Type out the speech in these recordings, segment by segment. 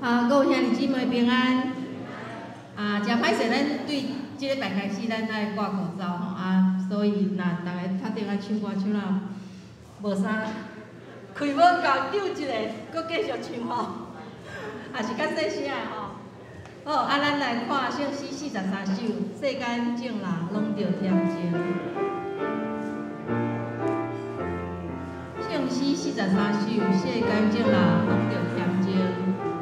各位兄弟姊妹平安。真歹势，咱对即礼拜开始，咱爱挂口罩吼所以若大家确定爱唱歌唱啦，无啥开无够救一个，搁继续唱吼，也是较细声的吼。好，咱来看圣诗43首，世间众人拢着恬静。圣诗43首，世间众人拢着恬静，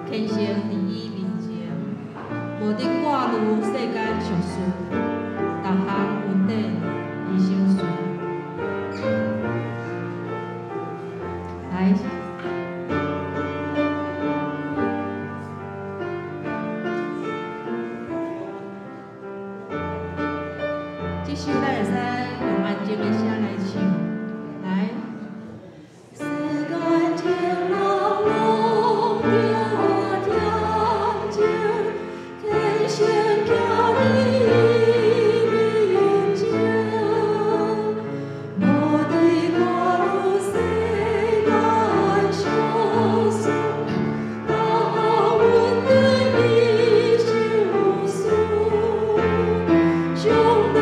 虔诚伫伊面前，无得挂虑世间俗事，逐项稳定伊心事。来。这首咱会使用安静的声来唱，来。世间众人拢着恬静，虔诚行伫伊面前，无得挂虑世间俗事，逐项稳定伊心事。上帝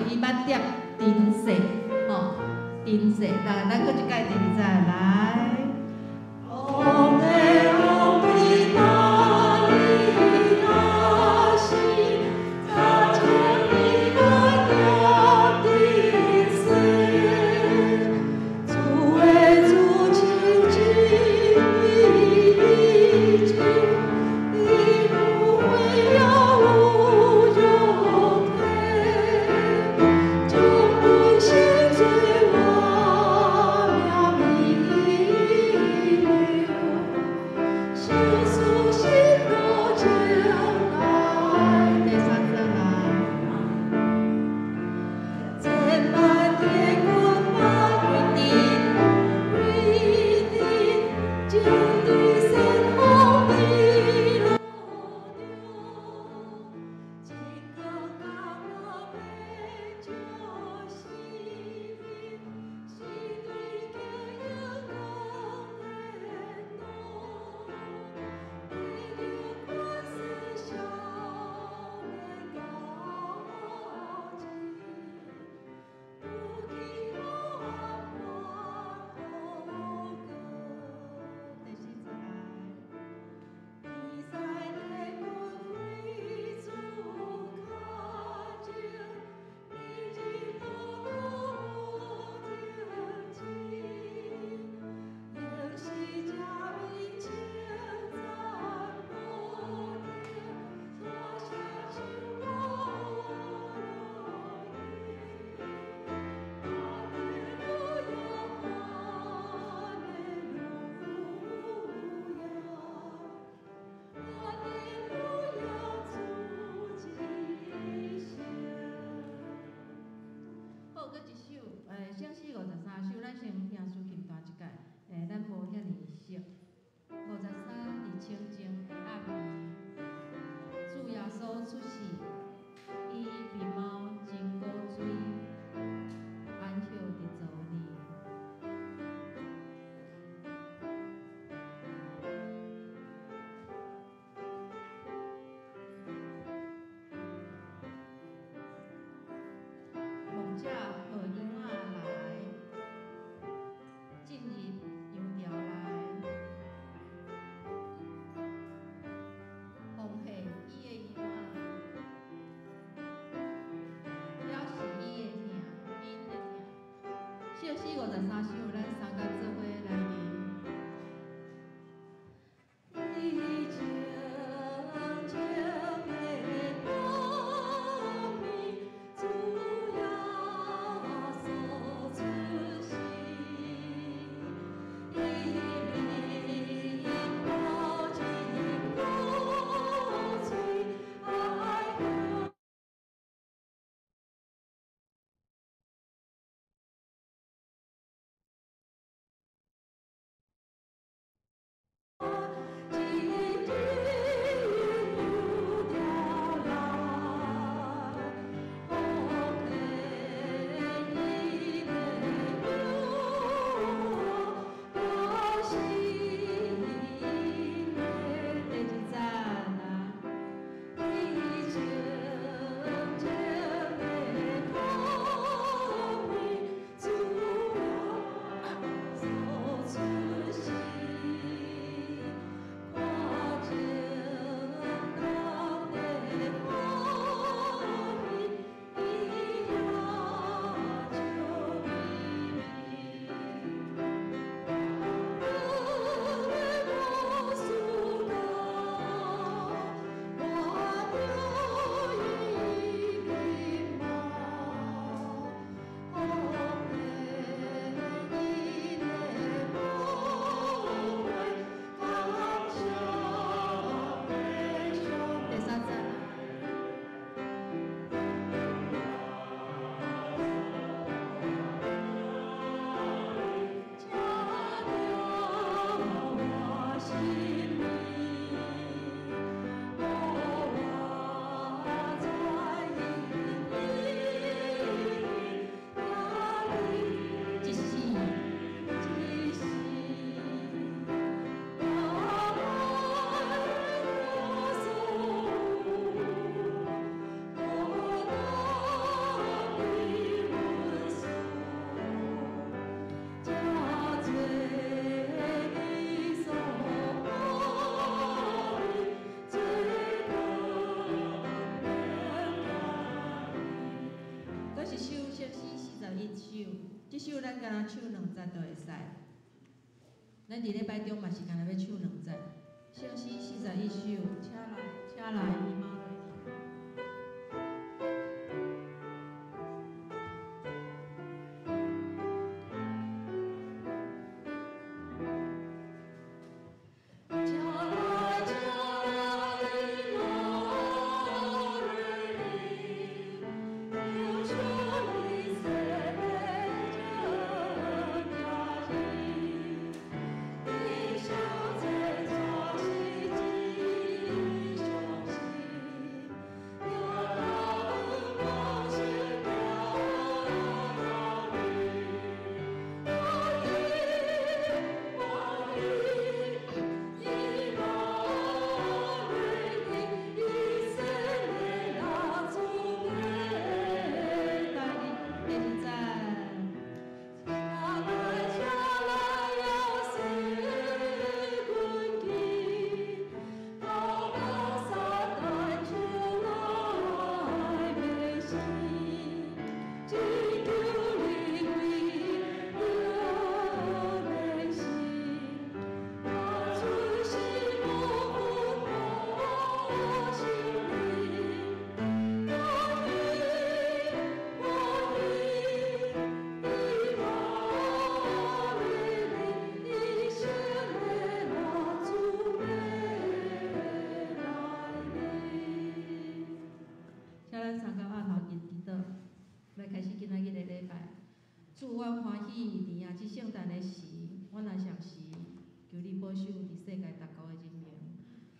伊捌点珍惜，吼，珍惜。咱搁一届第二节来。王的王为哪里那是，早前伊捌点珍惜，主的主亲近伊面前，伊不会要无忧退。心最我渺迷流，心属心多将来。第三节来，千万天quân把quyết định，將對山河地落掉，一個角落被救。圣诗53首，咱先听抒琴弹一届，咱无遐尼熟。53伫清净的暗暝，主耶稣出世，伊面貌真古锥，安歇伫造里。梦者和婴仔来，进入羊条内，奉系伊的婴仔，了是伊的疼，因的疼。圣诗53首，咱三甲做伙来念。I 若唱2节都会使。咱伫礼拜中嘛是干那要唱2节，圣诗41首，请来姨妈来。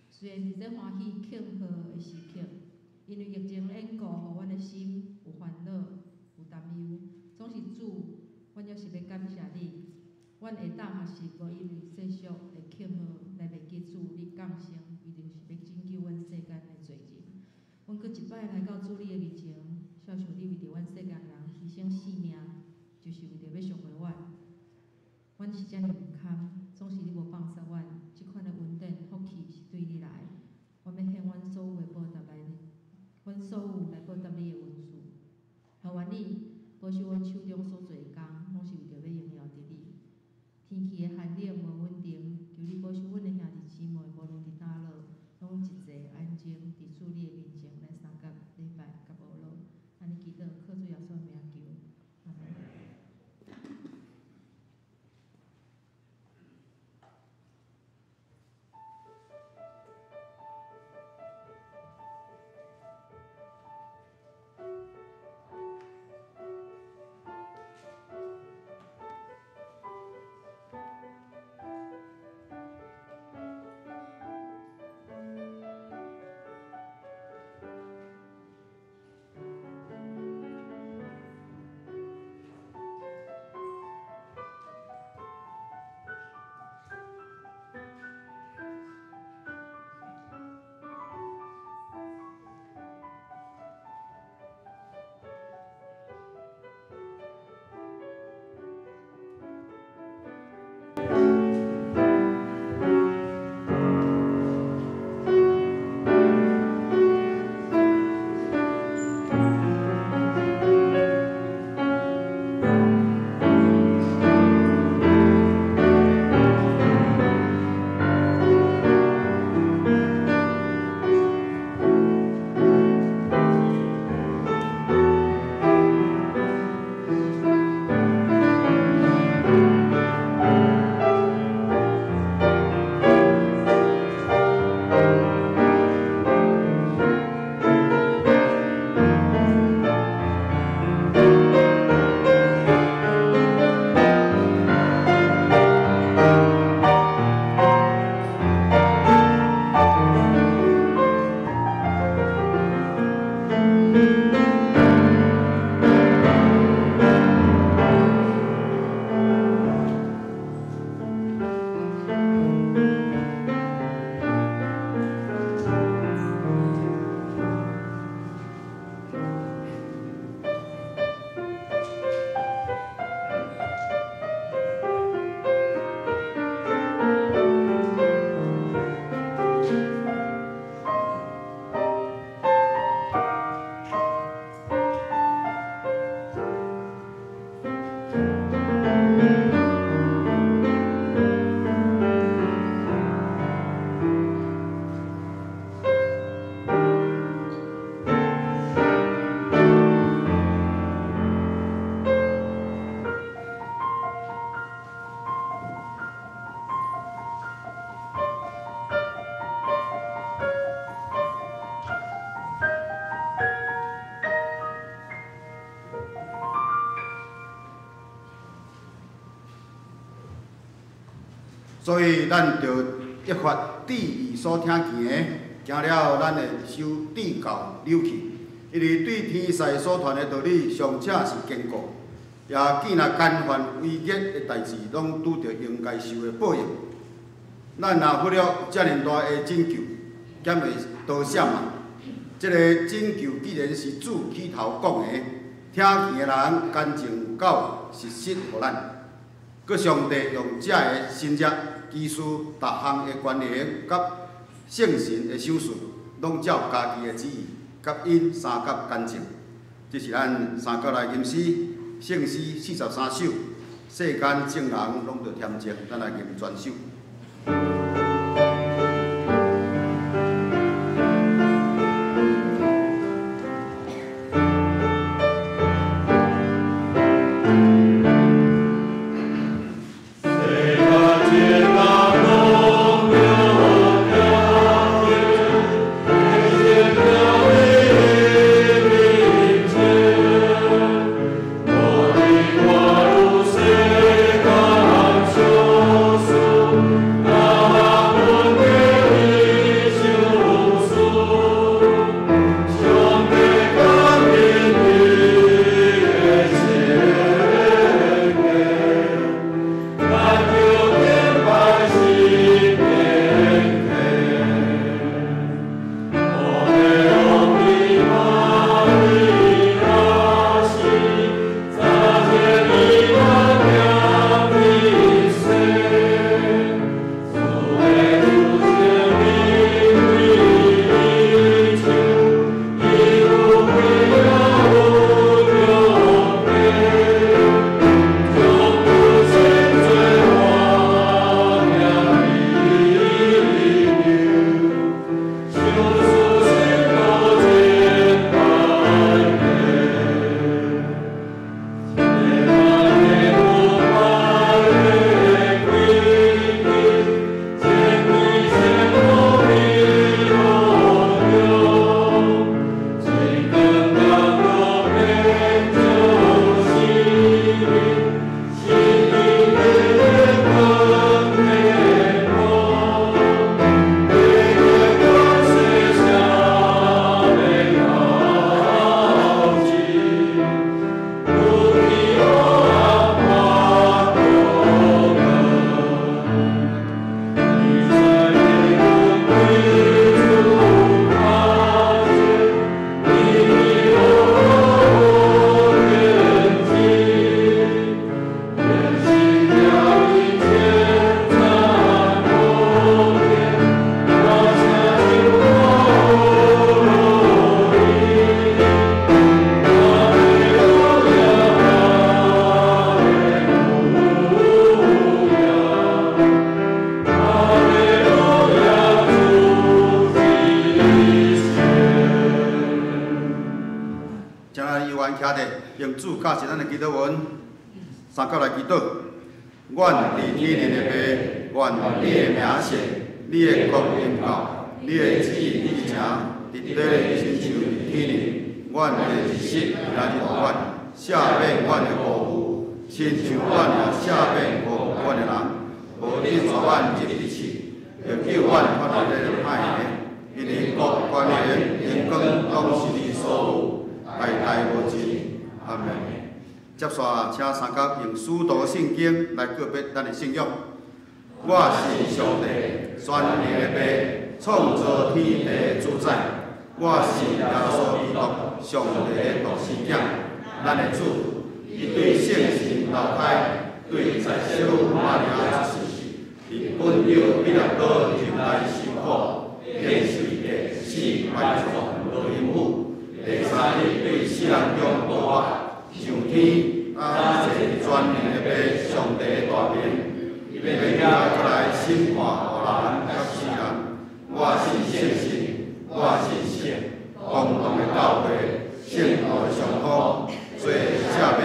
虽然伫这欢喜庆贺的时刻，因为疫情因故，互阮的心有烦恼、有担忧，总是主，阮也是要感谢你。阮会当学习无因为世俗的庆贺来忘记主你降生，一定是要拯救阮世间的罪人。阮搁一摆来到主你的面前，孝顺你为着阮世间人牺牲性命，就是为着要赎回阮。阮是遮尔唔堪，总是你无放杀阮。即款的稳定福气是对你来，阮要献阮所有的报答来，阮所有来报答你的恩赐。求愿你保守阮手中所做的工，拢是为着要荣耀伫你。天气的寒冷无稳定，求你保守阮的兄弟姊妹，无论伫倒落，拢一齐安静伫主你的面前来参加礼拜甲无落。安尼祈祷，靠主耶稣的名求，阿门。所以咱着一发智义所听见的，行了咱会受智教扭去。因为对天使所传的道理，尚且是坚固，也见若干犯违约的代志，拢拄着应该受的报应。咱若忽略遮尔大的拯救，减会多闪嘛？这个拯救既然是主起头讲的，听见的人干净有够实施互咱。佮上帝用遮个新约基础，逐项的权能甲圣神的手术，拢照家己的旨意，甲因三甲干净。这是咱三角来吟诗，圣诗43首，世间众人拢着添正，咱来吟全首。用主教是咱的祈祷文，三角来祈祷。阮伫天的爸，愿你的名圣，你的国临到，你的旨意已成，伫地亲像伫天里。阮的日食来日阮，赦免阮的过负，亲像阮也赦免过阮的人。无你带阮入地去，要救阮脱离这个歹的，因为国、权力、荣光拢是你所有，代代无尽。阿门。接下，请三角用使徒圣经来告别咱的信仰。我是上帝，全能的爸，创造天地的主宰。我是耶稣基督，上帝的独生子，咱的主。伊对圣神投胎，对在小玛利亚出世，伫本有彼拉多入来受苦，变是地死埋葬落阴府，第三日对死人中复活，上天。感谢全能的爸，上帝的大名，伊要过来审判互人甲世人。我是圣神，我是圣，共同的教会，圣道的上好，做赦免，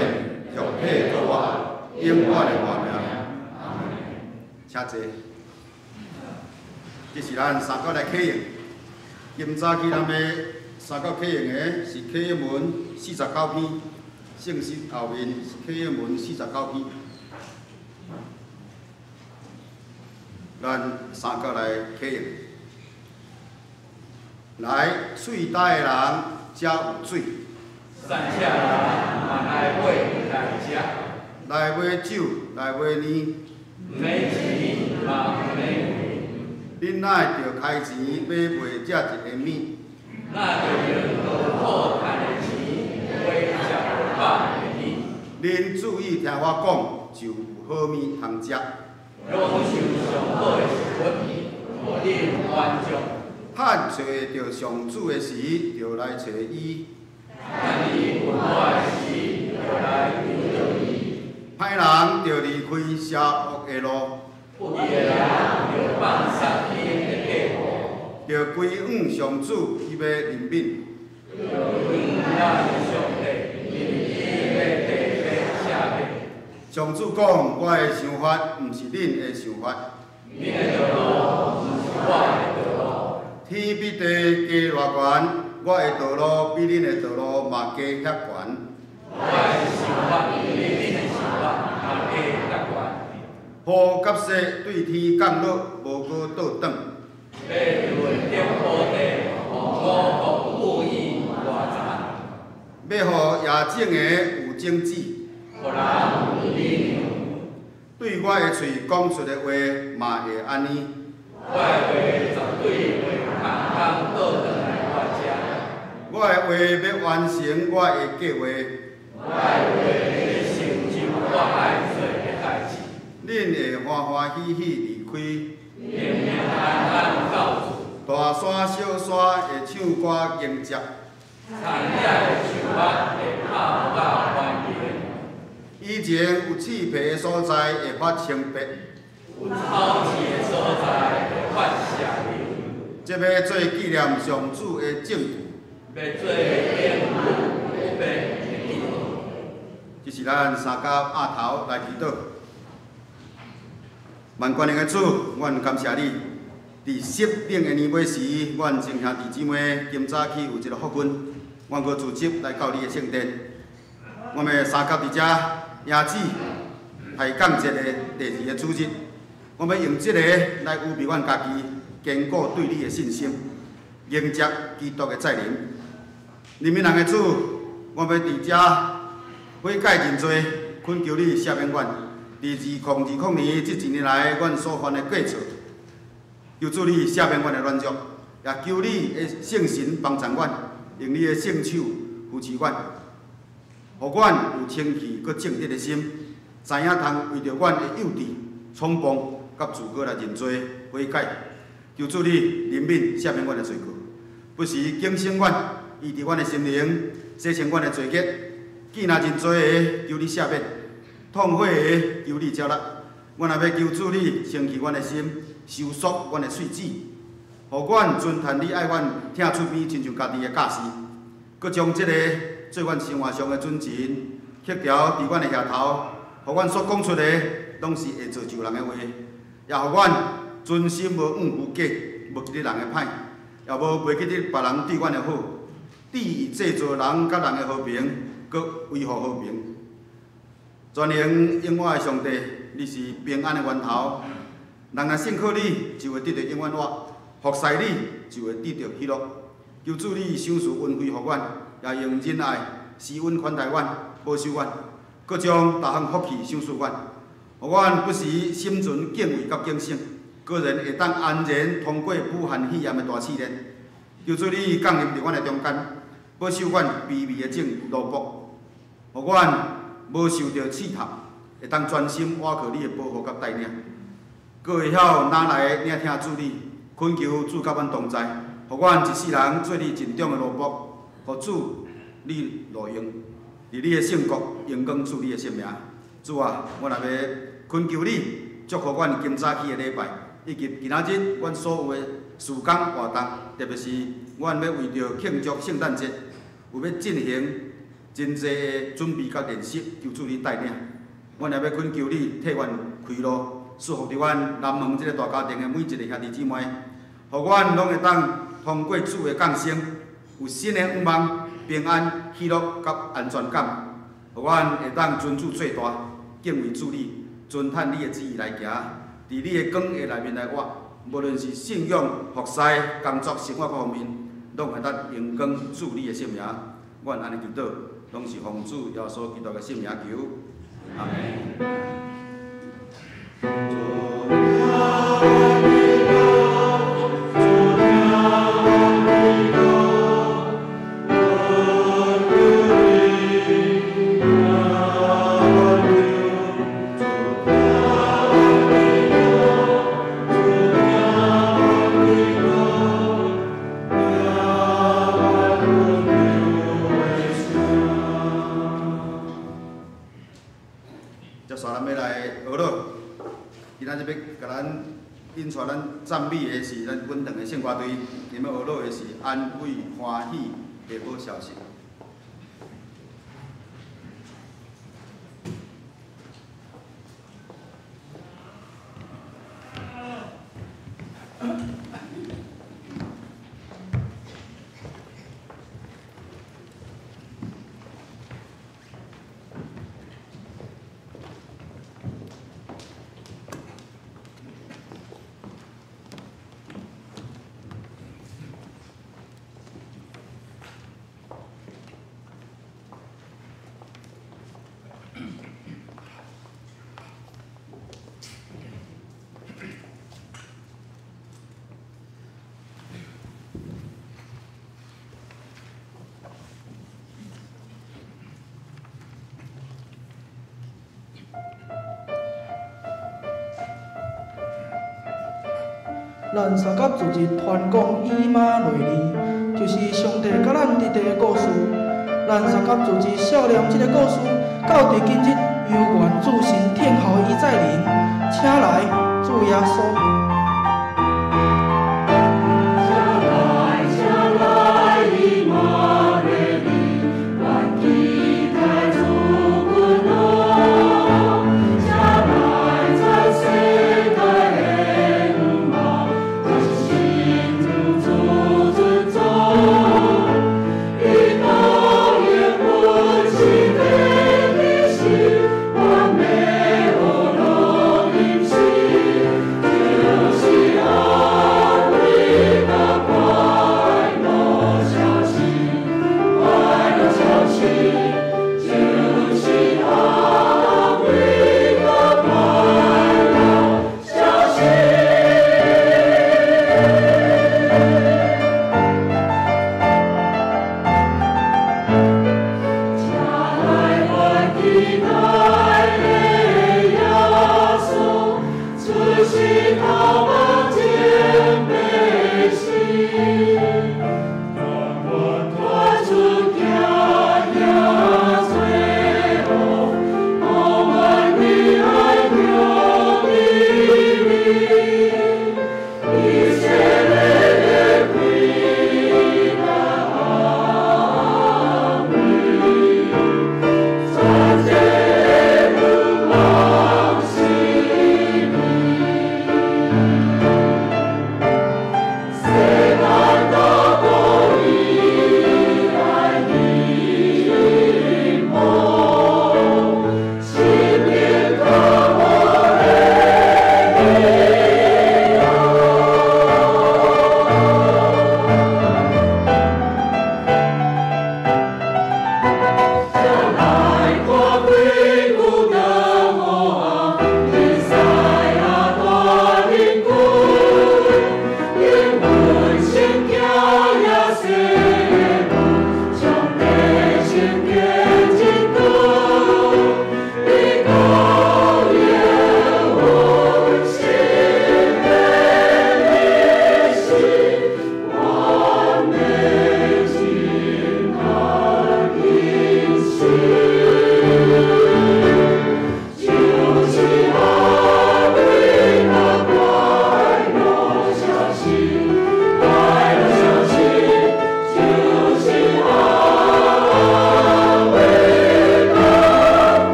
肉体作我，永远的活命。阿门。请坐。这是咱三角来启用。今早起咱要三角启用的是启文49篇。圣诗后面启文49篇。咱三角来启用。来，喙大的人才有水。山下人嘛来买来食，来买酒，来买烟。买钱嘛买。恁哪会着开钱买卖这一个物？那就用好赚的钱买食饱的米。恁注意听我讲，就有好物通食。拢受上好的食物，互恁满足。趁找着上主的时，就来找伊。趁伊有我的时，就来求着伊。歹人就离开邪恶的路，不义的人就放杀伊的计划，就归往上主伊要怜悯。就永咱上帝，因伊要地要下面。上主讲：我的想法，毋是恁的想法。恁的道路，毋是我的道路。天比地加偌悬，我的道路比恁的道路嘛加遐悬。我的想法比恁的想法嘛加遐悬。雨甲雪对天降落，无过倒转。要论中土地，五福故意外杂。要互野种的有种子。互人有理量。对我的喙讲出的话嘛会安尼。我的话绝对袂空空倒转来我遮。我的话要完成我的计划。我的话要成就我爱做的代志。恁会欢欢喜喜离开。平平安安到厝。大山小山会唱歌迎接。田野的树仔会泡甲欢迎。以前有刺皮的所在会发清白。有草刺的所在会发射流。这要做纪念上主的证据。要做验物有白的记号。这是咱三甲鸭头来祈祷。万权能的主，阮感谢你。伫适冷的年尾时，阮众兄弟姊妹今早起有一个福分，阮阁组织来到你的圣殿。我们三甲伫遮野子开讲节的第二个主日，我们用这个来预备阮家己，坚固对你的信心，迎接基督的再临。人民人的主，我们伫遮悔改认罪，恳求你赦免阮伫2020年这一年来阮所犯的过错。求主你赦免阮的软弱，也求你的圣神帮助阮，用你的圣手扶持阮，互阮有清气佮正直的心，知影通为着阮的幼稚、冲动甲自我来认罪悔改。求主你怜悯赦免阮的罪过，不时警醒阮，医治阮的心灵，洗清阮的罪孽。既若认罪的，求你赦免；痛悔的，求你接纳。阮也要求主你清气阮的心，收束阮的喙齿，互阮遵趁你爱阮听出边，亲像家己的教示。佮将这个做阮生活上的准绳，刻条伫阮的额头，互阮所讲出的拢是会造就人的话，也互阮存心无怨无假，无记得人的歹，也无袂记得别人对阮的好，旨意制造人甲人的和平，佮维护和平。全能永远的上帝，你是平安的源头。人若信靠你，就会得到永远活；服侍你，就会得到喜乐。求主你赏赐恩惠互阮，也用仁爱施恩款待阮，保守阮，佮将逐项福气赏赐阮，互阮不时心存敬畏甲警醒，个人会当安然通过武汉肺炎的大试炼。求主你降临伫阮的中间，保守阮卑微的正路步，互阮无受到试探，会当专心倚靠你的保护甲带领，佮会晓哪来领听主你，恳求主甲阮同在，互阮一世人做你尽忠的奴仆，互主你路用，伫你的圣国荣光主你的圣名。主啊，我也要恳求你祝福阮今早起的礼拜，以及今仔日阮所有的事工活动，特别是阮要为着庆祝圣诞节，有要进行真济的准备甲练习，求主你带领。阮也要恳求你替阮开路，祝福伫阮南门这个大家庭的每一个兄弟姊妹，互阮拢会当通过主的降生，有新的愿望、平安、喜乐甲安全感，互阮会当尊主最大，敬畏主你，遵趁你的旨意来行。伫你的光下内面来活，无论是信仰、服侍、工作、生活各方面，拢会当用光助你的性命。阮安尼祈祷，拢是奉主耶稣基督的圣名求，阿门。引出咱赞美的是咱稳当的圣歌队，你们学到的是安慰欢喜的好消息。咱三甲主日传讲以马内利，就是上帝甲咱伫地的故事。咱三甲主日少念这个故事，到伫今日，犹原主神听候伊再临，请来主耶稣。我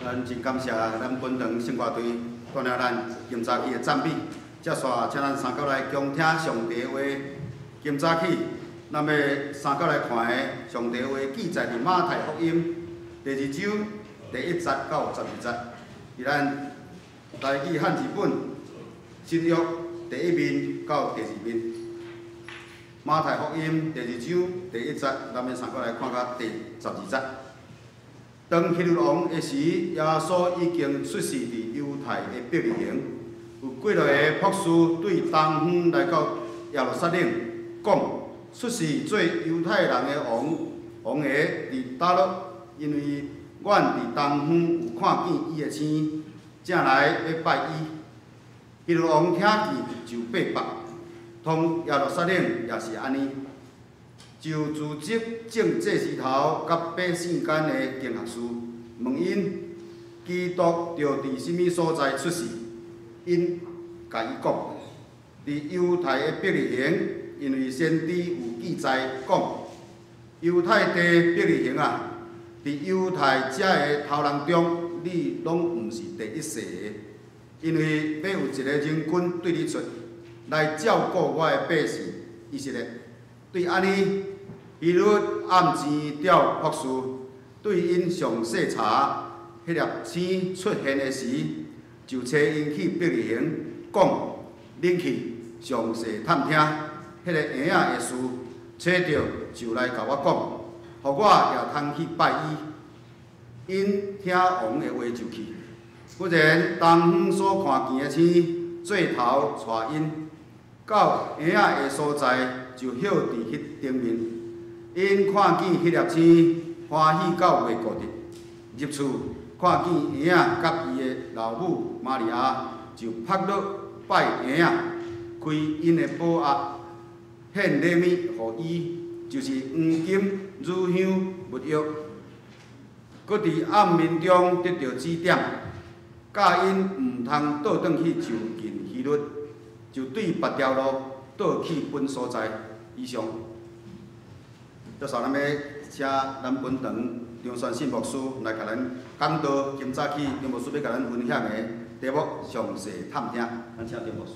咱真感谢咱本堂圣歌队带领咱今早起的赞美。接续，请咱三角来恭听上帝的话。今早起，咱要三角来看的上帝的话记载伫马太福音第2章第1节到12节，伫咱台语汉字本新约第1面到第2面。马太福音第2章第1节，咱要三角来看到第12节。当希律王的时，耶稣已经出世伫犹太的伯利恒。有几落个博士对东方来到耶路撒冷，讲出世做犹太人的王爷伫倒落，因为阮伫东方有看见伊的星，正来要拜伊。希律王听见就背北，通耶路撒冷也是安尼。就组织正祭司头甲百姓间的经学士，问因基督着伫什么所在出世？因甲伊讲，伫犹太的伯利恒，因为先知有记载讲，犹太地伯利恒啊，伫犹太遮的头人中，你拢毋是第一世的，因为要有一个人君对你出来照顾我的百姓。以色列对安尼。希律暗钱调博士对因详细查，迄粒星出现的时，就找因去伯利恒，讲恁去详细探听迄个婴仔的事，找着就来甲我讲，互我也通去拜伊。因听王的话就去。忽然东方所看见的星，做头带因到婴仔的所在，就歇伫迄顶面。因看见迄粒星，欢喜到袂顾得。入厝看见婴仔甲伊的老母玛利亚，就拍落拜婴仔，开因的宝盒，献礼物互伊，就是黄金、乳香、木药。搁伫暗暝中得到指点，教因毋通倒转去就近希律，就对别条路倒去本所在。以上。接下咱要请咱本堂张宣信牧师来甲咱讲道。今早起张牧师要甲咱分享的题目详细探听，咱请张牧师。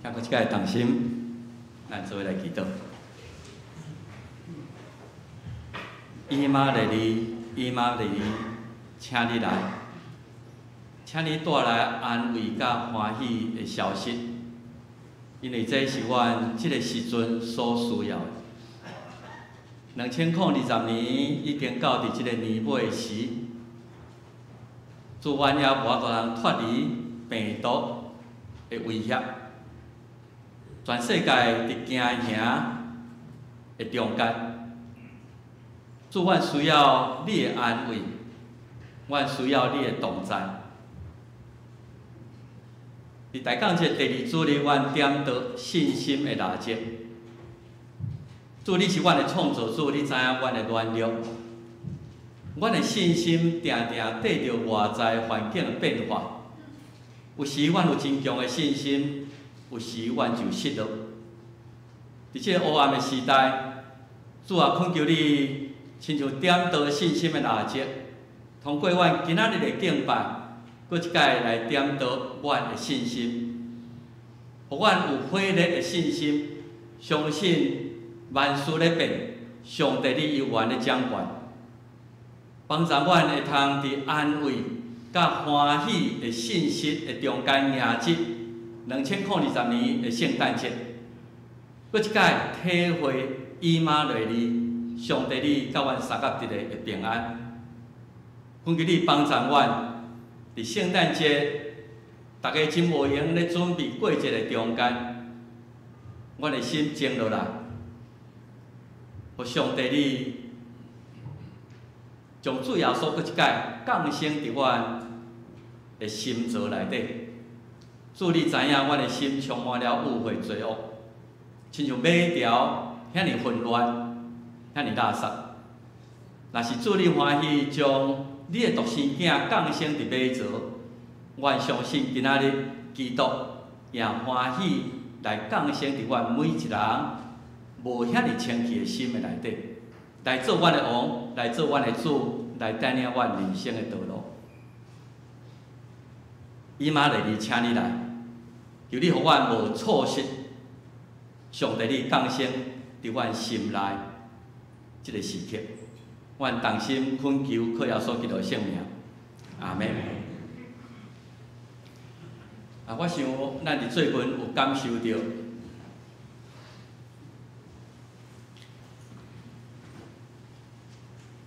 听过即个同心，咱做伙来祈祷。伊玛雷利，伊玛雷利，请你来，请你带来安慰甲欢喜的消息。因为这是阮即个时阵所需要的。2020年已经到伫即个年尾时，主阮也无法度通脱离病毒的威胁，全世界伫惊吓的中间，主阮需要你的安慰，阮需要你的同在。伫大讲节第2主日，阮点到信心的垃圾。主，你是阮的创造主，你知影阮的软弱，阮的信心定定缀着外在环境的变化。有时阮有真强的信心，有时阮就失落。伫即个黑暗的时代，主啊，恳求你亲像点到信心的垃圾，通过阮今仔日的敬拜。搁一摆来点到阮的信心，互阮有火热的信心，相信万事咧变，上帝你永远咧掌管，帮助阮会通伫安慰甲欢喜的信息的中间迎接2020年的圣诞节，搁一摆体会以马内利，上帝你甲阮三角一个的平安，恳求你帮助阮。伫圣诞节，大家真无闲咧准备过节的中间，阮的心静落来，互上帝你将主耶稣搁一摆降生伫阮的心座内底。主，你知影阮的心充满了误会罪恶，亲像马条遐尼混乱，遐尼垃圾。若是主你欢喜将你的独生囝降生伫马槽，阮相信今仔日基督也欢喜来降生伫阮每一人无遐尼清气的心的内底，来做阮的王，来做阮的主，来带领阮人生的道路。以马内利，请你来，求你互阮无错失上帝你降生伫阮心内即个时刻，阮同心恳求，靠耶稣基督的圣名，阿门。我想咱伫最近有感受到。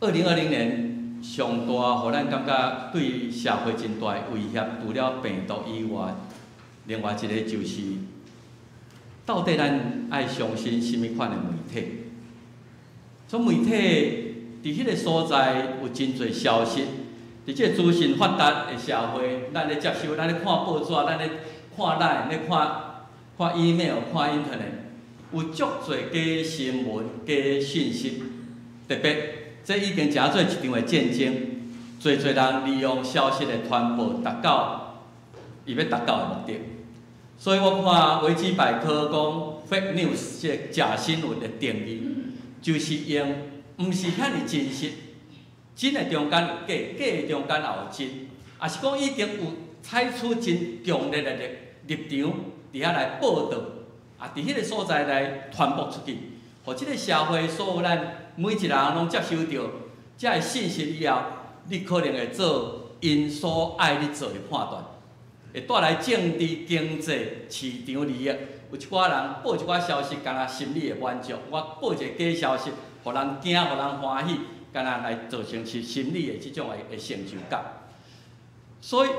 2020年上大，互咱感觉对社会真大的威胁，除了病毒以外，另外一个就是，到底咱爱相信甚物款的媒体？种媒体伫迄个所在有真侪消息，伫即个资讯发达的社会，咱咧接收，咱咧看报纸，咱咧看line，咧看 email， 看 internet， 有足侪假新闻、假讯息，特别。 这已经诚做一场的战争，侪人利用消息的传播，达到伊要达到的目的。所以我看维基百科讲 fake news 即个假新闻的定义，就是用毋是遐尼真实，真的中间有假，假的中间也有真，也是讲已经有采取真强烈的立场，伫遐来报道，啊，伫迄个所在来传播出去，互即个社会所有咱。 每一个人拢接收到这个信息以后，你可能会做因所爱你做的判断，会带来政治、经济、市场利益。有一寡人报一寡消息，干那心理的满足；我报一个假消息，互人惊，互人欢喜，干那来造成其心理的这种的成就感。所以，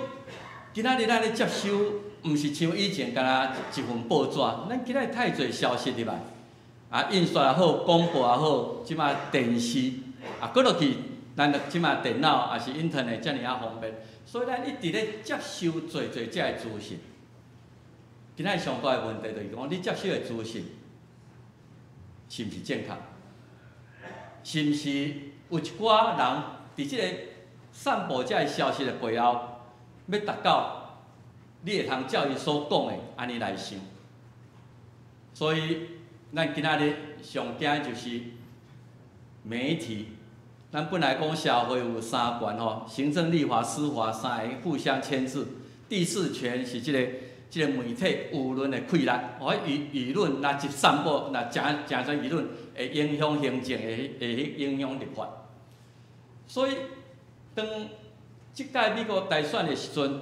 今仔日咱咧接收，毋是像以前干那一份报纸，咱今仔日太侪消息入来。 啊，印刷也好，广播也好，即马电视啊，搁落去，咱即马电脑也是 internet 遮尔啊方便，所以咱一直咧接收侪遮个资讯。今仔上大个问题就是讲，你接收的资讯是毋是正确？是毋是有一寡人伫即个散布遮个消息的背后，要达到你会通照伊所讲的安尼来想？所以。 咱今仔日上惊就是媒体，咱本来讲社会有三权吼，行政、立法、司法三个互相牵制，第四权是即个媒体舆论的溃力，吼，舆论若一散播，若诚侪舆论会影响行政，会影响立法。所以，当即届美国大选的时阵，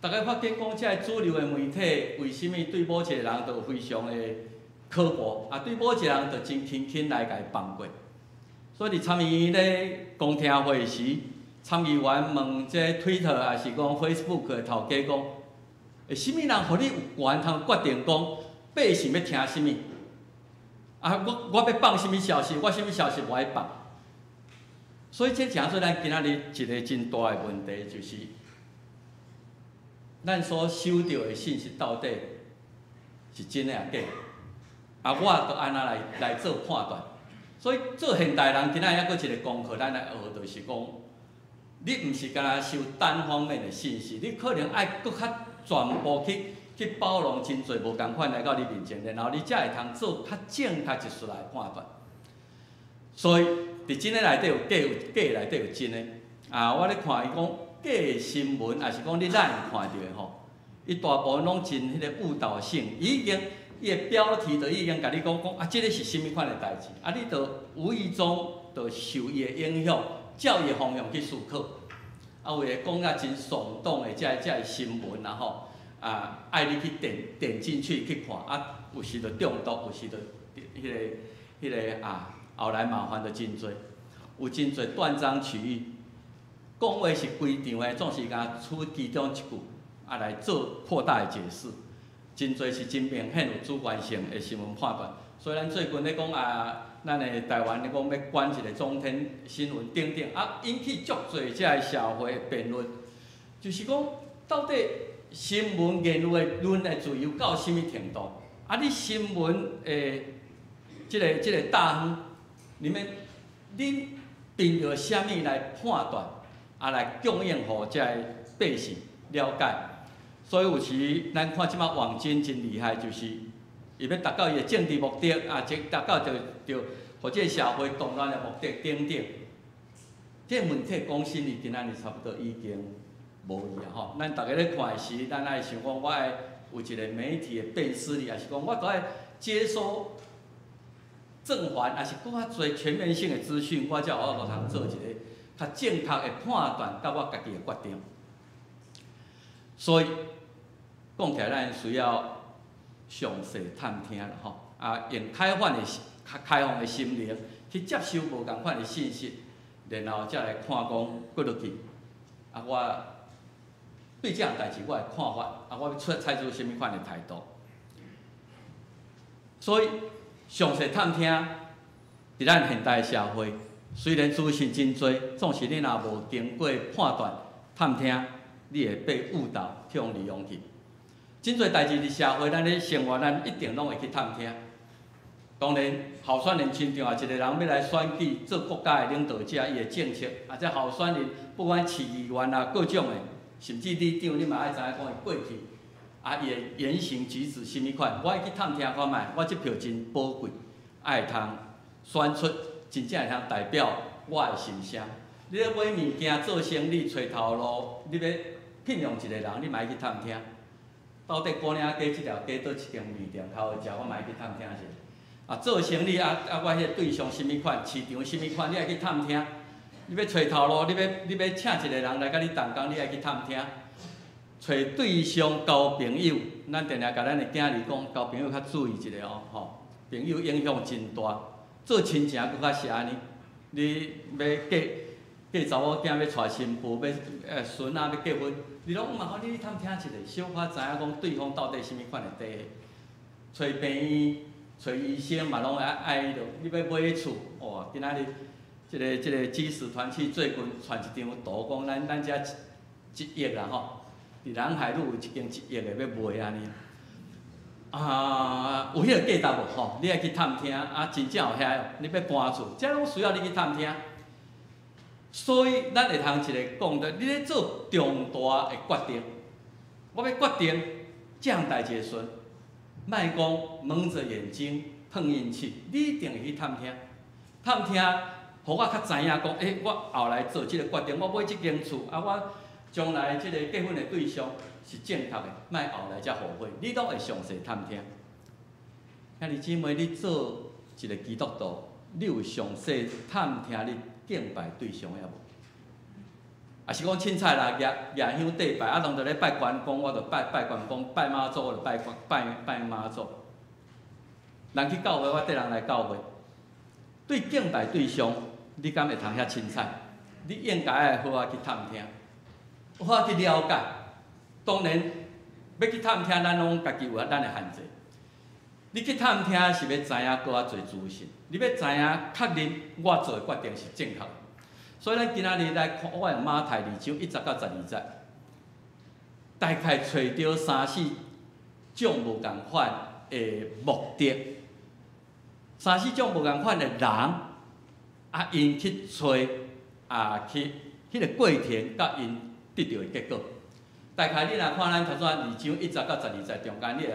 大家发现讲，即个主流的媒体为虾米对某一个人都非常的。 刻薄啊，对某一个人就真轻来甲伊放过。所以伫参与咧公听会时，参议员问这 Twitter 还是讲 Facebook 的头家讲，什么人互你有权通决定讲百姓要听什么？啊，我要放什么消息，我什么消息无爱放。所以这诚做咱今仔日一个真大的问题，就是咱所收到的信息到底是真的还假？ 啊，我着安那来做判断，所以做现代人，今仔还阁一个功课，咱来学，就是讲，你毋是干那收单方面的信息，你可能爱阁较全部去包容真侪无共款来到你面前，然后你才会通做较正确一丝来判断。所以伫真诶内底有假，有假内底有真诶。啊，我咧看伊讲假诶新闻，也是讲你咱看到诶吼，伊大部分拢真迄个误导性，已经。 伊个标题就已经甲你讲啊，即个是甚物款的代志，啊，你着无意中着受伊的影响，照伊的方向去思考，啊，为了讲啊真耸动的遮个新闻然后啊，爱你去点进去看，啊，有时着中毒，有时着迄个啊，后来麻烦着真多，有真侪断章取义，讲话是规场的，总是甲取其中一句，啊来做扩大的解释。 真侪是真明显有主观性的新闻判断，所以咱最近咧讲啊，咱的台湾咧讲要管一个中天新闻等等，啊，引起足侪遮个社会辩论，就是讲到底新闻言论的自由到什么程度？啊，你新闻即个大纲里面，恁凭着啥物来判断，啊来供应互遮个百姓了解？ 所以有时咱看即马网军真厉害，就是伊要达到伊的政治目的，啊，即达到着或者社会动乱的目的等等。这问题讲心里今仔日差不多已经无伊啊吼。咱大家咧看时，咱爱想讲，我爱有一个媒体的辨识力，还是讲我都爱接收正反，还是更较侪全面性的资讯，我才有通做一个较正确的判断，甲我家己的决定。所以讲起来，咱需要详细探听啦吼，用开放的心灵去接收无共款的信息。然后才来看讲过落去，我对这样代志我的看法，我要采取什么款的态度？所以详细探听，伫咱现代社会，虽然资讯真多，总是你若无经过判断、探听，你会被误导、去利用去。真侪代志伫社会，咱咧生活，咱一定拢会去探听。当然，候选人亲像一个人要来选举做国家的领导者，伊的政策，这候选人不管市议员啊各种的，甚至里长，你嘛爱知影讲伊过去，伊的言行举止甚物款，我爱去探听看卖，我这票真宝贵，爱通选出真正会通代表我的心声。你咧买物件、做生意、找头路，你要聘用一个人，你嘛爱去探听，到底姑娘街这条街倒一间面店头好食，我嘛爱去探听者。做生意我迄个对象甚物款，市场甚物款，你爱去探听。你要找头路，你要请一个人来甲你同工，你爱去探听。找对象交朋友，咱定定甲咱的囝儿讲，交朋友较注意一下哦，吼，朋友影响真大。做亲情佫较是安尼，你要嫁查某囝要娶新妇，要孙仔要结婚，你拢嘛好你去探听一下，小可知影讲对方到底甚物款的底细。找病院。找医生嘛，拢爱迄落。你要买厝，哇！今仔日这个支持团体最近传一张图，讲咱遮1亿啦吼，伫南海路有一间1亿的要卖安尼。有迄个价值无吼？你爱去探听，真正有遐，你要搬厝，这拢需要你去探听。所以咱会通一个讲的，你咧做重大的决定，我要决定这样代志的时阵。莫讲蒙着眼睛碰运气，你一定会去探听，互我较知影讲，我后来做即个决定，我买即间厝，我将来即个结婚的对象是正确的，莫后来才后悔。你拢会详细探听。兄弟姊妹，你做一个基督徒，你有详细探听你敬拜对象也无？也是讲凊彩啦，夜香祭拜，人就咧拜关公，我就拜关公；拜妈祖，我就拜妈祖。人去教会，我缀人来教会。对敬拜对象，你敢会通遐凊彩？你应该爱好去探听，好去了解。当然，要去探听，咱拢家己有咱的限制。你去探听是要知影搁较侪资讯，你要知影确认我做的决定是正确的。所以咱今仔日来看，我用马太2章1节到12节，大概找到3、4种无共款的目的，3、4种无共款的人，因去找去迄个过程，甲因得到的结果。大概你若看咱头先2章1节到12节中间，你会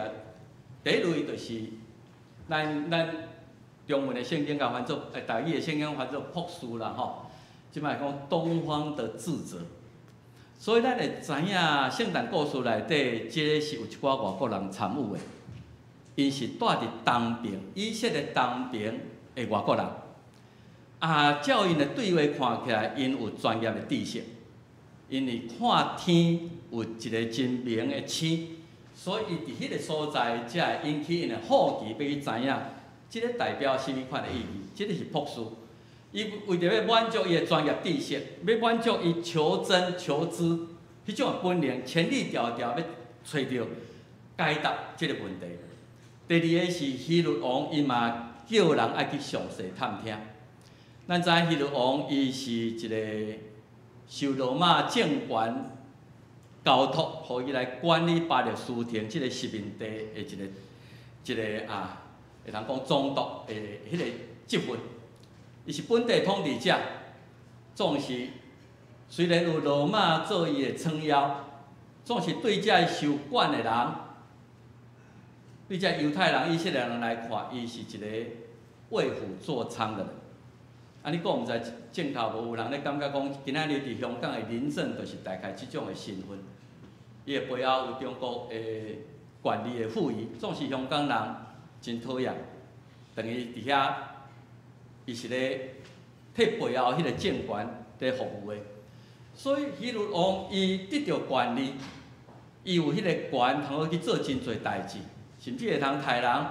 第一类就是咱中文的圣经甲翻做，台语的圣经翻做朴素啦吼。即摆讲东方的智者，所以咱会知影圣诞故事内底，即个是有一寡外国人参与的，因是住伫东边，以色列东边的外国人。照因的对话看起来，因有专业的知识，因为看天有一个真明的星，所以伊伫迄个所在，才会引起因的好奇，要去知影，即个代表甚物款的意义？即个是朴素。伊为着要满足伊的专业知识，要满足伊求真求知迄种的本能，千里迢迢要找到解答即个问题。第二个是希律王，伊嘛叫人爱去详细探听。咱知影希律王伊是一个受罗马政权交托，互伊来管理巴勒斯坦即个殖民地的一个会通讲总督的迄个职份。伊是本地统治者，总是虽然有罗马做伊的撑腰，总是对这受管的人，对这犹太人、以色列人来看，伊是一个为虎作伥的人。啊，你讲毋知镜头无有人咧感觉讲，今仔日伫香港的民政就是大概即种的身份，伊的背后有中国的权力的赋予，总是香港人真讨厌，等于伫遐，伊是咧替背后迄个政权咧服务的。所以希律王伊得到权力，伊有迄个权，通去做真侪代志，甚至会通杀人。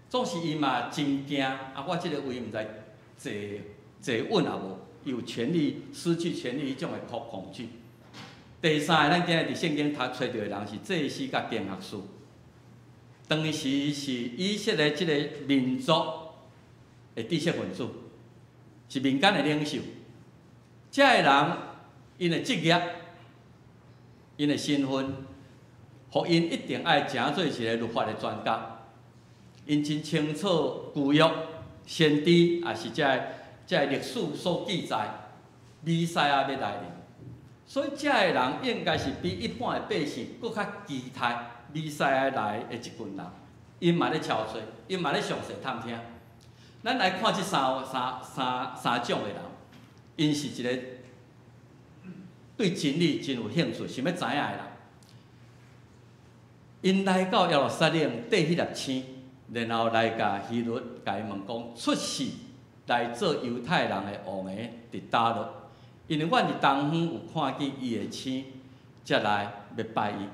总是伊嘛真惊，啊，我即个位毋知坐稳也无，伊有权利失去权利迄种的恐惧。第三个，咱今日伫圣经找到的人是祭司甲经学士，当时是以色列即个民族的知识分子，是民间的领袖。遮个人，因的职业、因的身份，互因一定爱成做一个律法的专家。因真清楚旧约、先知，也是遮个历史所记载，弥赛亚要来临。所以，遮个人应该是比一般的百姓搁较期待弥赛亚来的一群人。因嘛咧憔悴，因嘛咧详细探听。咱来看即三种的人，因是一个对真理真有兴趣、想要知影的人。因来到耶路撒冷缀迄粒星，然后来甲希律甲伊问讲，出世来做犹太人的王的伫倒落？因为阮伫东方有看见伊的星，才来要拜伊。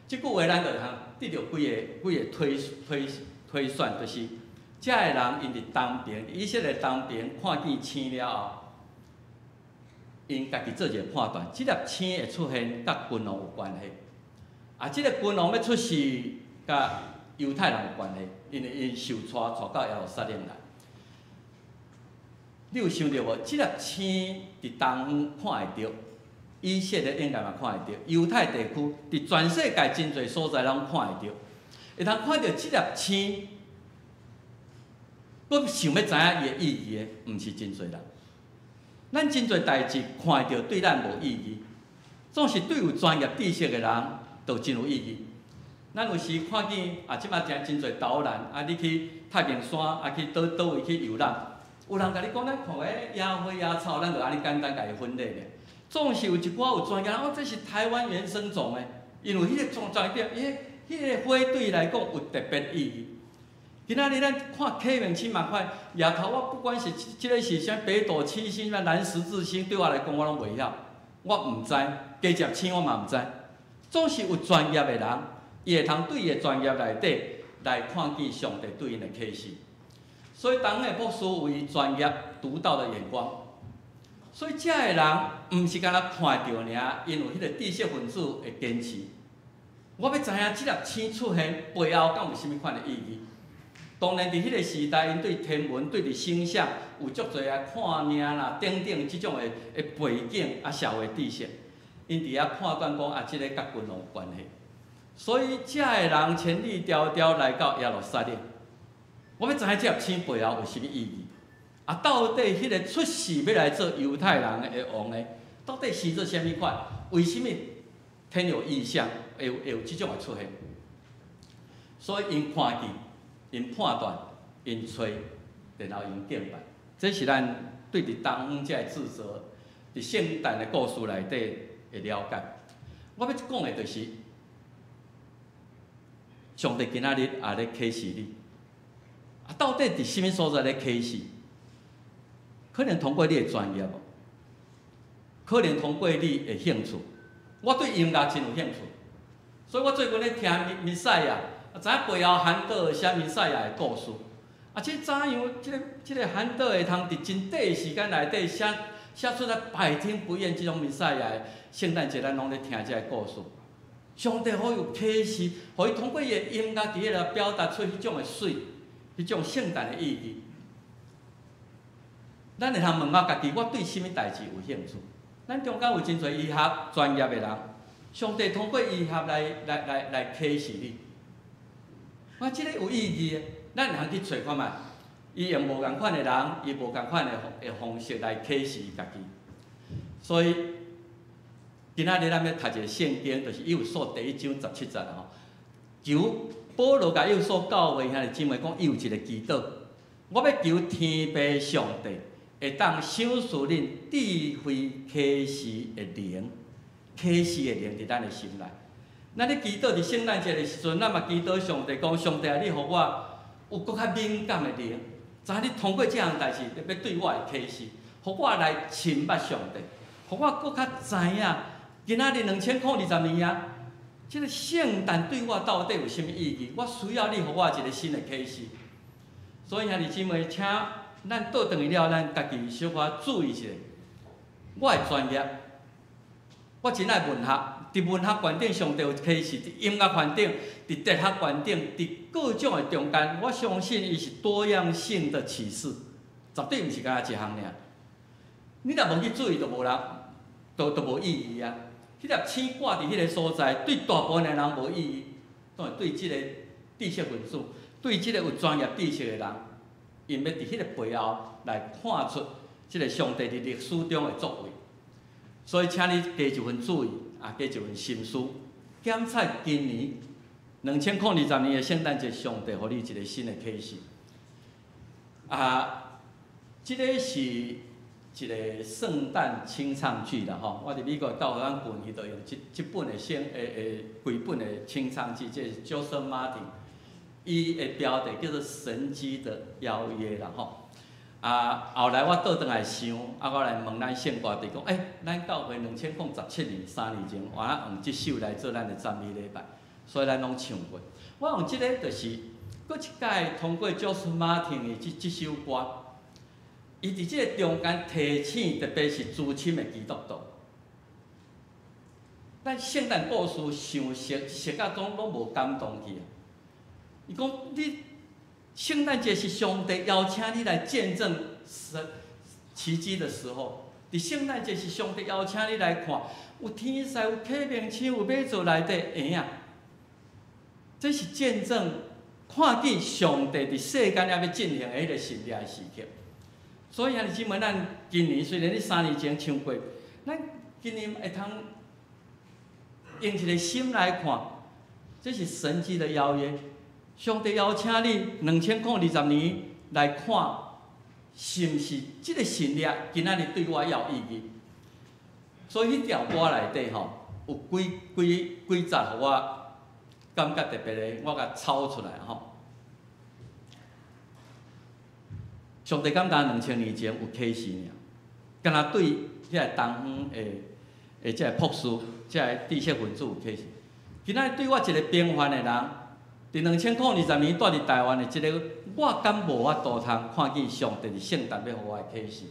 即句话咱就通得到几个推算，就是遮个人因伫东边，以色列东边看见星了后，因家己做一个判断，即粒星会出现甲君王有关系。啊，即个君王要出世，甲犹太人有关系，因为因受带到耶路撒冷来。你有想到无？即粒星伫东方看会到，以色列应该嘛看会到，犹太地区伫全世界真侪所在拢看会到，会通看到即粒星。我想要知影伊的意义的，毋是真侪人。咱真侪代志看会到，对咱无意义，总是对有专业知识的人，就真有意义。咱有时看见啊，即马真侪导览，啊，你去太平山，啊去倒位去游览。有人甲你讲，咱看个野花野草，咱就安尼简单甲伊分类咧。总是有一寡有专业人，哦，这是台湾原生种的，因为迄个专业，迄个花对伊来讲有特别意义。今仔日咱看K面星嘛看，夜头我不管是即个是啥北斗七星、啥南十字星，对我来讲我拢袂晓，我毋知，加接星我嘛毋知。总是有专业的人，伊会通对伊的专业内底来看见上帝对因的启示。所以，当个牧师有伊专业独到的眼光。所以，遮个人毋是干那看到尔，因为迄个知识分子会坚持。我要知影即粒星出现背后敢有啥物款的意义？当然，伫迄个时代，因对天文、对伫星象有足侪啊看命啦、等等即种的背景啊社会知识，因伫遐判断讲啊，即个甲君王有关系。所以，遮个人千里迢迢来到耶路撒冷。我要知影这粒星背后有啥物意义？啊，到底迄个出世要来做犹太人的王的，到底是做啥物款？为什么天有异象会有即种的出现？所以因看见、因判断、因找，然后因敬拜，这是咱对伫东方这个制作，伫圣诞的故事内底的了解。我要讲的就是，上帝今仔日也咧启示你。啊，到底伫什么所在咧启示？可能通过你的专业无，可能通过你的兴趣。我对音乐真有兴趣，所以我最近咧听弥赛亚，知影背后韩导写弥赛亚的故事。啊，即怎样？即个韩导会通伫真短的时间内底写出来百听不厌即种弥赛亚的圣诞节，咱拢咧听即个故事。上帝好有启示，互伊通过伊的音乐伫咧表达出迄种的水。迄种圣诞的意义，咱会通问我家己，我对什么代志有兴趣？咱中间有真侪医学专业的人，上帝通过医学来启示你。我即个有意义的，咱会通去找看觅，伊用无共款的人，伊无共款的方式来启示家己。所以，今仔日咱要读一个圣经，就是《以弗所》第1章17节吼，求保罗甲以弗所教会兄弟姊妹讲，伊有一个祈祷，我要求天父上帝会当赏赐恁智慧启示的灵，启示的灵伫咱的心内。咱咧祈祷伫圣诞节的时阵，咱嘛祈祷上帝讲：上帝啊，你互我有搁较敏感的灵，知影你通过这项代志，你要对我的启示，互我来亲捌上帝，互我搁较知影，今仔日2020年啊，这个圣诞对我到底有啥物意义？我需要你互我一个新的启示。所以兄弟姊妹，请咱倒转去了，咱家己小可注意一下。我的专业，我真爱文学。伫文学观点，上帝有启示；伫音乐观点，伫哲学观点，伫各种的中间，我相信伊是多样性的启示，绝对毋是干那一项尔。你若无去注意，就无人，就无意义啊！迄粒星挂伫迄个所在，对大部分的人无意义，当然对即个知识分子，对即个有专业知识的人，因要伫迄个背后来看出即个上帝伫历史中的作为。所以，请你加一份注意。加一份心思，检测今年2020年的圣诞节，上帝予你一个新的启示。这个是一个圣诞清唱剧啦吼。我伫美国教会咱近期都用这本的几本的清唱剧，这是 Joseph Martin， 伊的标题叫做《神迹的邀约》啦吼。后来我倒转来想，我来问咱圣歌弟讲，咱教会2017年3年前，我用这首来做咱的赞美礼拜，所以咱拢唱过。我用这个就是，搁一摆通过 Joseph Martin 的这首歌，伊伫这个中间提醒，特别是资深的基督徒，咱圣诞故事想熟到拢无感动去啊。伊讲你。圣诞节是上帝邀请你来见证神奇迹的时候。伫圣诞节是上帝邀请你来看，有天使，有启明星，有马座内底婴仔。这是见证看见上帝伫世间要进行的迄个神迹的时刻。所以兄弟姊妹，咱今年虽然你3年前唱过，咱今年会通用一个心来看，这是神迹的邀约。上帝邀请你2020年来看，是毋是即个神力今仔日对我有意义？所以迄条歌内底吼，有几节，互我感觉特别的，我甲抄出来吼。上帝敢当2000年前有启示尔，敢若对迄个东方的即个博士、即个知识分子有启示。今仔日对我一个平凡的人。伫2020年住伫台湾的即个，我敢无法度通看见上帝伫圣诞要互我的启示。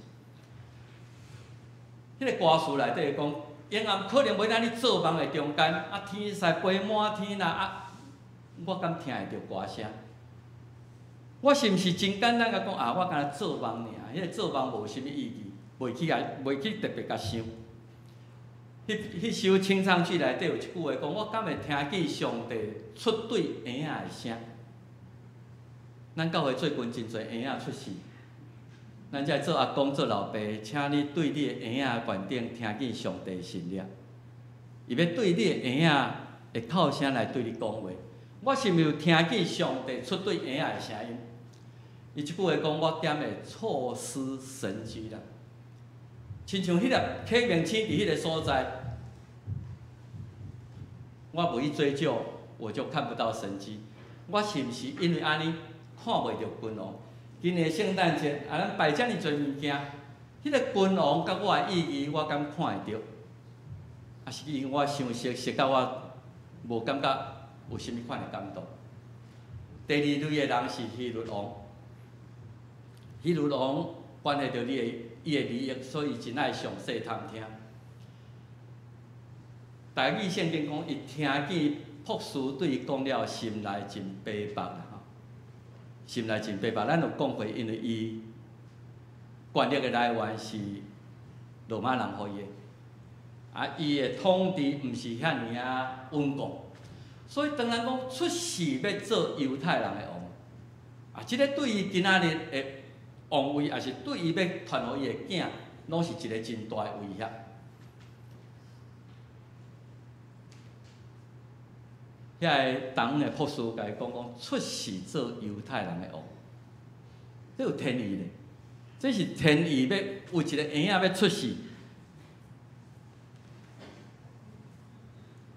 迄个歌词内底讲，阴暗可能袂当你做梦的中间，天使飞满天啦，我敢听会着歌声。我是毋是真简单甲讲我敢若做梦尔？迄个做梦无啥物意义，袂去特别甲想。迄首清唱曲内底有一句话讲，我敢会听见上帝出对婴仔的声。咱教会最近真侪婴仔出世，咱才做阿公做老爸，请你对你的婴仔的观点听见上帝的神力，伊要对你的婴仔的口声来对你讲话。我是毋是有听见上帝出对婴仔的声音？伊一句话讲，我点会错失神迹啦。亲像迄粒启明星伫迄个所在，我无去追究，我就看不到神迹。我是毋是因为安尼看袂到君王？今年圣诞节咱摆遮尔侪物件，迄个君王甲我的意义，我敢看会到？啊是因为我想熟到我无感觉有啥物款的感动。第二类的人是希律王，希律王关系到伊的利益，所以真爱详细通听。大义圣经讲，伊听见博士对伊讲了，心内真悲白啦吼，心内真悲白。咱有讲过，因为伊权力的来源是罗马人予伊的，伊的统治毋是遐尔啊稳固，所以当然讲出世要做犹太人的王，即个对伊今仔日的王位，也是对伊要传予伊的囝，拢是一个真大的威胁。遐个东的博士甲伊讲，出世做犹太人的王，这有天意咧，这是天意要有一个婴仔要出世，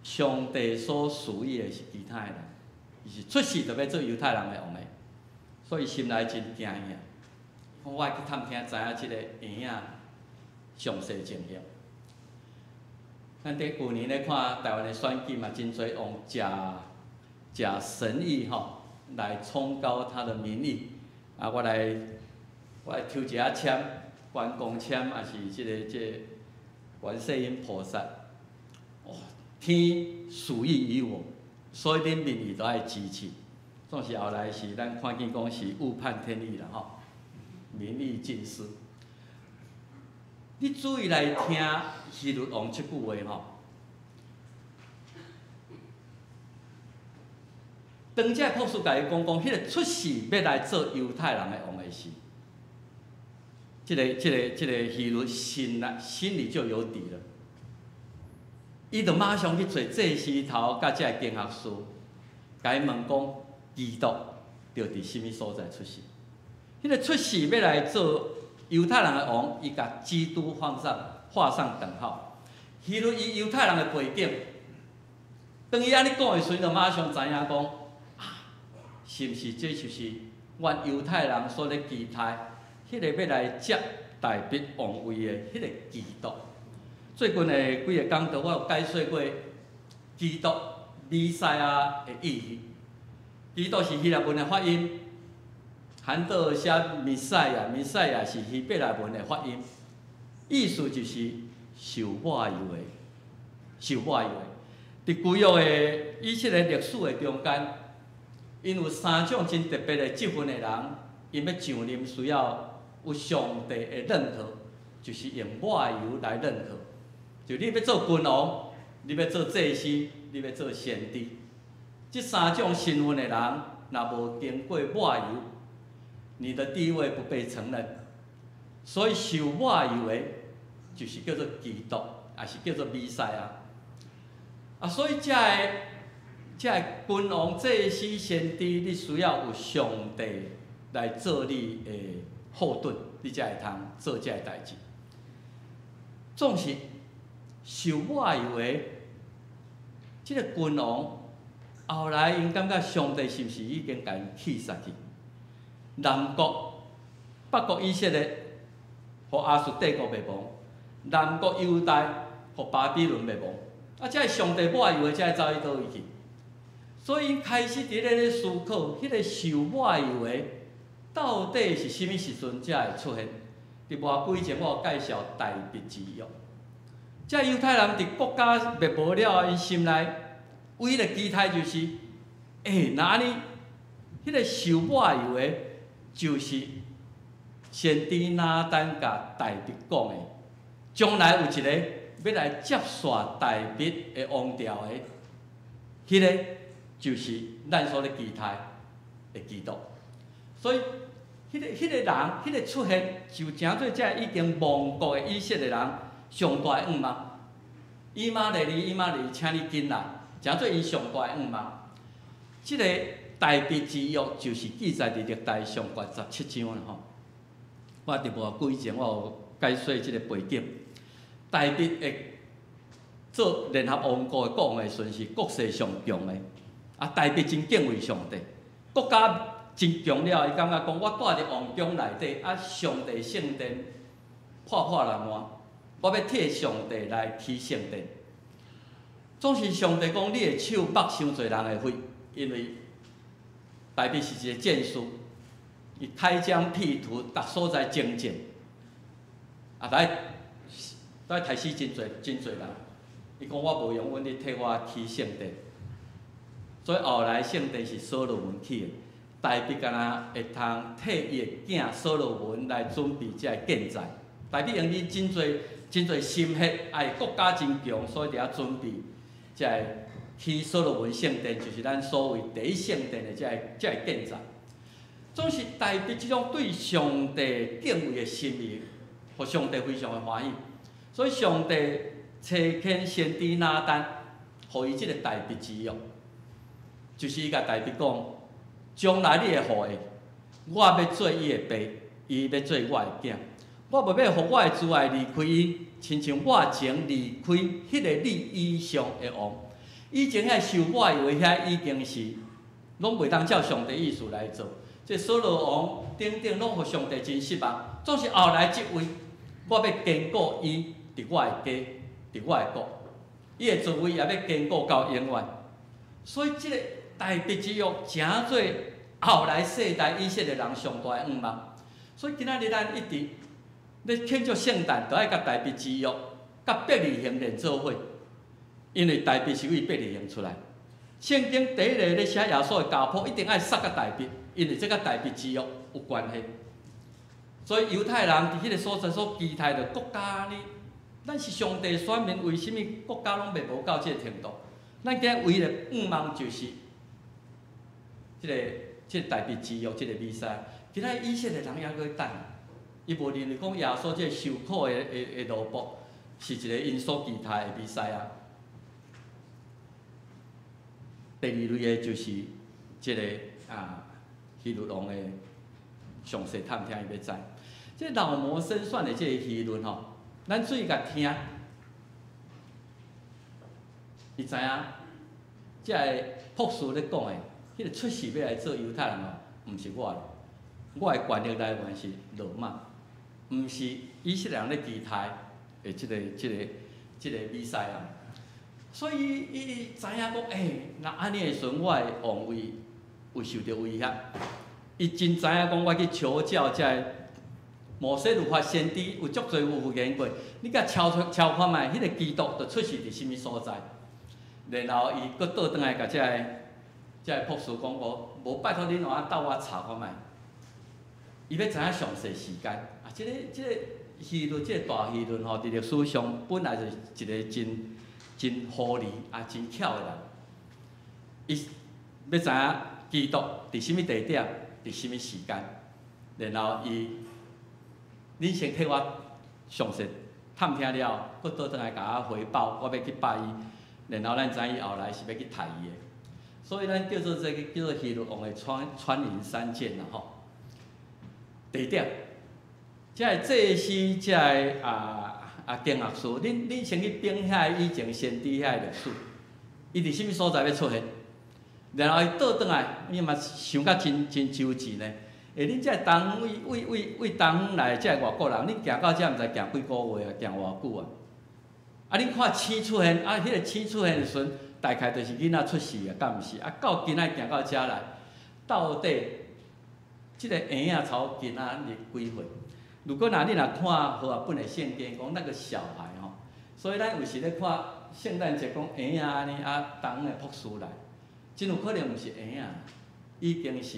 上帝所属意的是其他的人，伊是出世就要做犹太人的王的，所以心内真惊遐。我爱去探听，知影即个婴仔详细情形。咱伫旧年咧看台湾的选举嘛，真侪用假神意吼来冲高他的民意。啊，我来抽一下签，关公签，也是即个观世音菩萨。哦，天属意于我，所以恁民意都爱支持。总是后来是咱看见讲是误判天意啦吼。民意尽失。你注意来听希律王这句话吼。当这博士甲伊讲，迄个出世要来做犹太人的王的时，这个希律心里就有底了。伊就马上去找祭司头甲这个经学师，甲伊问讲，基督要伫什么所在出世？迄个出世要来做犹太人的王，伊甲基督画上等号。希律以犹太人的背景，当伊安尼讲的时阵，就马上知影讲，是毋是这就是阮犹太人所咧期待，迄个要来接代笔王位的迄个基督。最近的几个讲道，我有解说过基督弥赛亚的意义。基督是希腊文的发音。韩德写弥赛亚，弥赛亚是希伯来文的发音，意思就是受抹油的，受抹油的。伫旧约的以色列历史的中间，因有3种真特别的积分的人，因要上任需要有上帝的认可，就是用抹油来认可。就你要做君王，你要做祭司，你要做先知，这3种身份的人，若无经过抹油，你的地位不被承认，所以受抹油的，就是叫做基督，也是叫做弥赛亚。啊，所以这个君王、祭司、先知，你需要有上帝来做你的后盾，你才会通做这个代志。总是受抹油的，这个君王后来因感觉上帝是不是已经甲因气杀去？南国、北国以色列，互亚述帝国灭亡；南国犹大，互巴比伦灭亡。啊，这上帝抹油的，才会走去倒位去？所以开始伫咧思考，迄个受抹油的到底是啥物时阵才会出现？伫偌久以前，我有介绍代笔之约。这犹太人伫国家灭亡了，因心内唯一的期待就是，那安尼，迄个受抹油的。就是先知拿单甲代笔讲的，将来有一个要来接续代笔的王朝的，迄个就是咱所咧期待的基督。所以，迄个人，迄个出现，就诚做这已经亡国的以色列人上大的愿望。以马内利，请你紧来，诚做因上大的愿望。这个代笔之约就是记载伫历代上卷17章啦吼。我伫偌久以前，我有解说即个背景。代笔会做联合王国的国王的时阵，是国势上强的。啊，代笔真敬畏上帝，国家真强了，伊感觉讲，我住伫王宫内底，啊，上帝圣殿破烂烂，我要替上帝来起圣殿。总是上帝讲，你的手擘伤侪人的血，因为代笔是一个剑士，伊开疆辟土，逐所在征战，啊，来杀死真侪人。伊讲我无用阮，你替我起圣殿。所以后来圣殿是所罗门起的，代笔敢若会通替伊的囝所罗门来准备这个建材。代笔用伊真侪心血，爱国家真强，所以伫遐准备这个起所罗门圣殿，就是咱所谓第一圣殿的这个建材。总是代笔这种对上帝敬畏的心意，互上帝非常的欢喜。所以上帝差遣先知拿单，互伊即个代笔之约，就是伊甲代笔讲，将来你会予的，我要做伊的爸，伊要做我的囝。我无要互我的挚爱离开伊，亲像我前离开迄个你以上的王。以前遐受我的威胁已经是拢袂当照上帝意思来做。这所罗王等等拢互上帝真失望，总是后来即位，我要坚固伊伫我的家，伫我的国，伊的座位也要坚固到永远。所以即个大卫之约诚做后来世代以色列人上大的愿望。所以今仔日咱一直咧庆祝圣诞，都爱甲大卫之约、甲伯利恒连做伙，因为大卫是为伯利恒出来。圣经第一个咧写耶稣的家谱，一定爱杀甲大卫，因为这甲大卫之约有关系。所以犹太人伫迄个所在所期待着国家呢，咱是上帝选民，为什么国家拢袂无到这个程度？咱今日唯一的愿望就是即个大卫之约，即个比赛。今仔以色列人还搁等，伊无认为讲耶稣即个受苦的路步是一个因所期待的比赛啊。第二类的就是即个希律王的详细探听伊要知。即老魔深算的即个议论吼，咱注意甲听，伊知影，即个博士咧讲的，迄个出世要来做犹太人哦，毋是我。我的权力来源是罗马，毋是以色列人咧期待的即个比赛啊。所以伊知影讲，若安尼的时阵，我的王位会受到威胁。伊真知影讲，我去求教即个摩西律法先知有足侪有言过，你甲敲看觅，迄个基督就出世伫什物所在。然后伊搁倒转来甲即个博士讲，无拜托恁换斗我查看觅。伊要知影详细时间啊！即个议论，即个大议论吼，伫历史上本来就是一个真合理真巧的人。伊要知影基督伫什物地点，伫什物时间，然后恁先替我详细探听了，搁倒转来甲我回报，我要去拜伊，然后咱知伊后来是要去杀伊的。所以咱叫做这个叫做希律王的穿营三箭啦吼。第一点，即个祭司，即个经学师，恁先去评遐以前先知遐历史，伊伫什物所在要出现，然后伊倒转来，伊嘛想甲真周至呢。恁即个东为东来即个外国人，恁行到遮毋知行几个月啊，行偌久啊？恁看星出现，迄个星出现的时阵，大概就是囡仔出世啊，敢毋是？到今仔行到遮来，到底？即个婴仔超今仔日几岁？如果你看和合本的圣经讲那个小孩吼，所以咱有时咧看圣诞节讲婴仔安尼当的博士来，真有可能毋是婴仔，已经是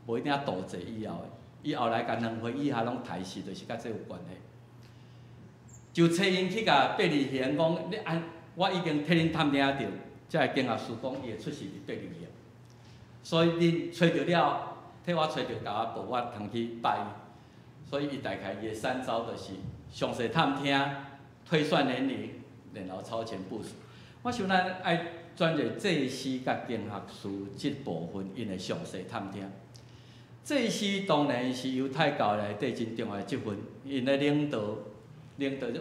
无一定大济以后的，伊后来甲2岁以下拢抬死，就是甲这有关系。就找因去甲伯利恒讲，我已经替恁探听着，即个经学师讲伊的出世伫伯利恒，所以恁找着了。替我找着，甲我报，我通去拜伊。所以伊大概伊的3招就是详细探听、推算年龄，然后超前部署。我想咱爱专业祭司甲经学师即部分，因会详细探听。祭司当然是犹太教内底真重要的职分，因咧领导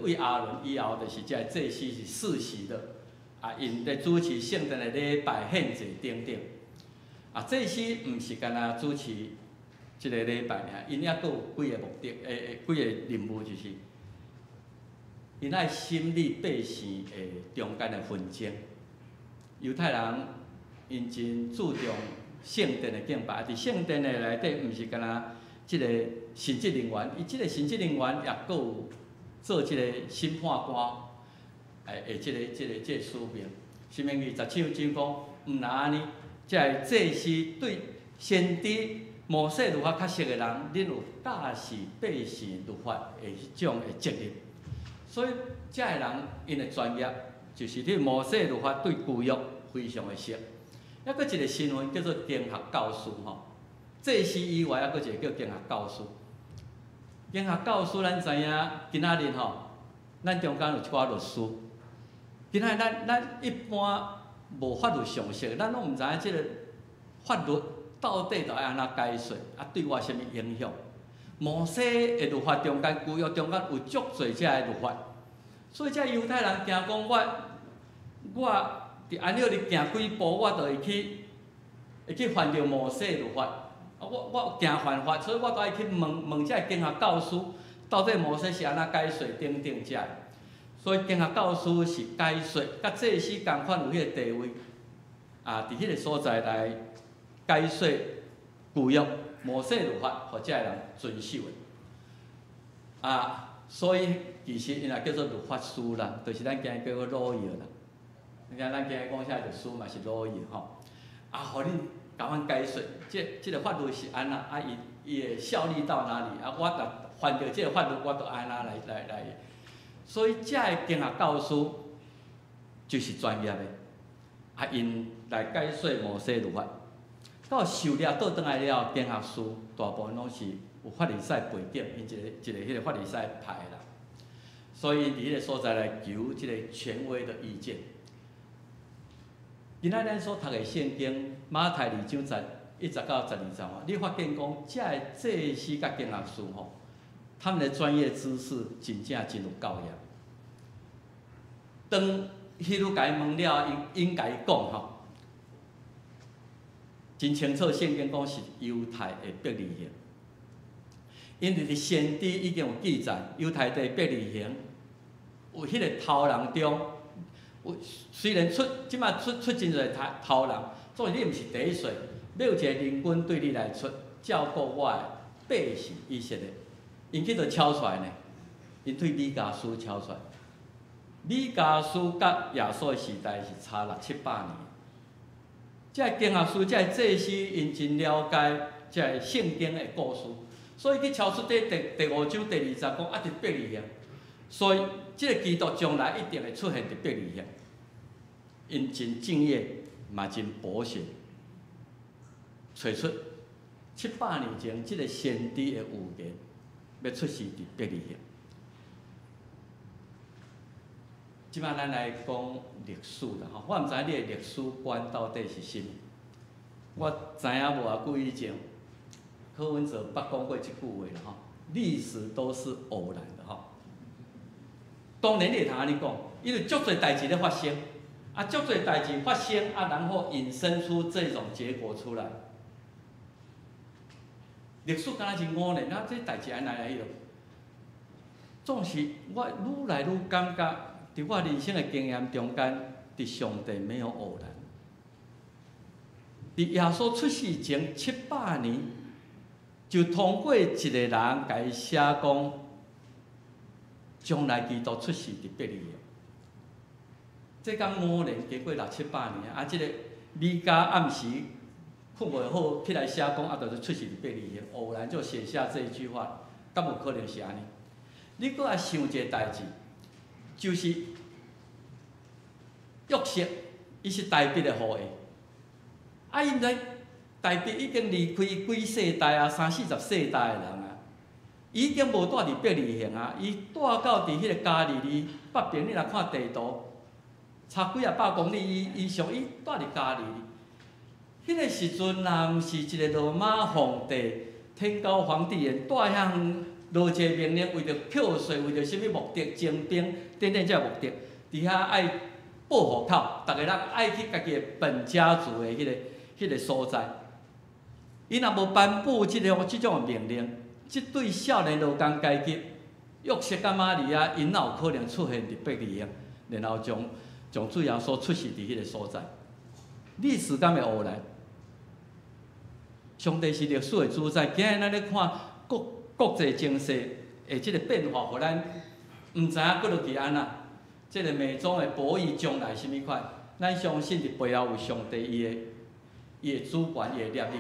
为亚伦以后，就是即个祭司是世袭的，因咧主持圣殿的礼拜、献祭等等。祭司毋是干那主持即个礼拜尔，因还佫有几个目的，几个任务就是，因爱审理百姓的中间的纷争。犹太人因真注重圣殿的敬拜，伫圣殿的内底，毋是干那即个神职人员，伊即个神职人员也佫有做即个审判官，即个使命。什么17章讲，毋若安尼。即个祭司对先知摩西律法较熟的人，恁有教示百姓律法的迄种的责任。所以，遮个人因的专业就是对摩西律法对旧约非常的熟。还佫一个身份叫做经学教师吼，祭司以外，还佫一个叫经学教师。经学教师咱知影，今仔日吼，咱中间有一寡律师。今仔咱一般。无法律常识，咱拢毋知影即个法律到底着爱安怎解说，啊对我有啥物影响？摩西的律法中间，旧约中间有足侪遮的律法，所以遮犹太人惊讲我伫安约里行几步，我就会去犯着摩西的律法。啊，我惊犯法，所以我都爱去问遮经学教师，到底摩西是安怎解说等等遮。所以经学教师是解说，甲祭司共款有迄个地位，啊，伫迄个所在来解说旧约摩西律法，互遮个人遵守的。啊，所以其实因也叫做律法师啦，就是咱今日叫做老爷啦。你看咱今日讲啥律师嘛是老爷吼，啊，互恁甲阮解说，即个法律是安那，啊，伊会效力到哪里？啊，我若犯着即个法律，我着安那来。所以遮个经学教师就是专业的，啊，因来解说摩西律法。到受了倒转来了，经学师大部分拢是有法律赛背景，因一个迄个法律赛派啦，所以伫迄个所在来求即个权威的意见。今仔咱所读的圣经马太2章11到12章啊，你发现讲遮个祭司甲经学师吼，他们的专业知识真正真有教养。当迄愈甲伊问了，因甲伊讲吼。真清楚，圣经讲是犹太的伯利恒，因为伫先知已经有记载，犹太地伯利恒有迄个头人中，虽然即摆出真侪头人，总是你毋是第一岁，要有一个人军对你来出，照顾我的百姓以色列，因去着抄出来呢，因对米迦书抄出来，米迦书甲耶稣的时代是差600-700年。遮个经学师、遮个祭司，因真了解遮个圣经的故事，所以去抄出第5章第20讲啊，伫伯利恒，所以即个基督将来一定会出现伫伯利恒。因真敬业，嘛真博学，找出700年前即个先知的预言要出世伫伯利恒。即摆咱来讲历史啦吼，我毋知影你的历史观到底是啥物。我知影无偌久以前，柯文哲捌讲过即句话啦吼，历史都是偶然的吼。当然你会通安尼讲，因为足侪代志咧发生，啊，足侪代志发生啊，然后引申出这种结果出来。历史敢若是偶然，啊，这代志安来迄落，总是我愈来愈感觉。伫我人生的经验中间，伫上帝没有偶然。伫耶稣出世前700年，就通过一个人甲伊写讲，将来基督出世伫伯利恒。这敢偶然经过600-700年啊！即个米迦暗时困袂好，起来写讲啊，就是出世伫伯利恒，偶然就写下这一句话，敢有可能是安尼？你搁来想一个代志。就是约瑟，伊是大卫的后裔。啊，因在大卫已经离开几世代啊，30-40世代的人啊，已经无住伫伯利恒啊，伊住到伫迄个加利利北边。你若看地图，差几百公里以上，伊住伫加利利。迄个时阵，若毋是一个罗马皇帝天高皇帝的带向。落一个命令，为着扣税，为着什么目的？征兵等等这目的，伫遐爱报户口，逐个人爱去家己的本家族的迄个所在。伊若无颁布即种命令，即对少年劳工阶级，约瑟甲玛利亚，因哪有可能出现伫伯利恒，然后将主耶稣出世伫迄个所在？历史敢会偶然？上帝是历史的主宰，今日咱咧看国际情势的即个变化，互咱毋知影搁落去安那。即个美中的博弈将来甚物款？咱相信伫背后有上帝伊的主权，伊的业力。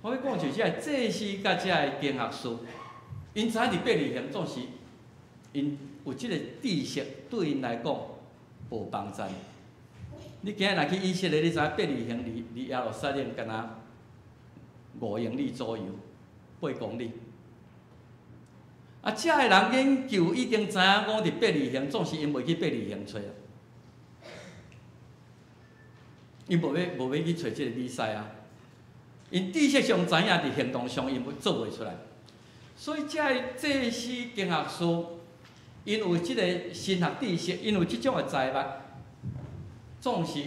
我要讲就是即个祭司甲即个经学师，因知影伫伯利恒总是因有即个知识，对因来讲无帮助。你今日若去以色列，你知影伯利恒离耶路撒冷敢若5英里左右，8公里。啊，遮个人研究已经知影讲伫伯利恒，总是因袂去伯利恒找啊，因无要去找即个比赛啊。因知识上知影，伫行动上因做袂出来。所以，这祭司经学师，因有即个神学知识，因有即种的才华，总是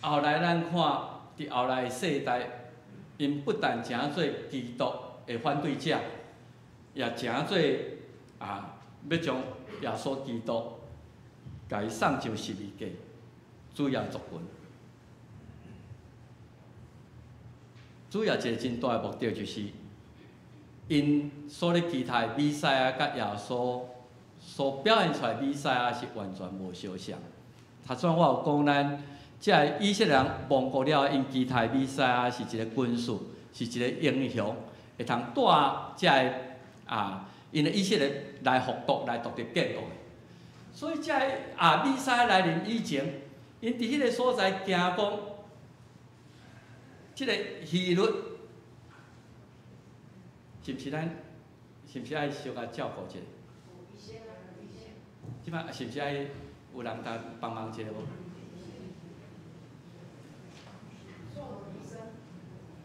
后来咱看伫后来的世代，因不但诚做基督的反对者，也诚做要将耶稣基督甲伊送上十字架，主要族群。主要一个真大的目的就是，因所咧期待弥赛亚甲耶稣所表现出来弥赛亚是完全无相像。头先我有讲咱，这以色列人亡国了，因期待弥赛亚是一个军事，是一个英雄，会通带这个因的以色列来复国、来独立建国。所以这个弥赛亚来临以前，因伫迄个所在惊讲，即个希律是毋是爱小甲照顾一下？即摆是毋是爱有人甲帮忙一下无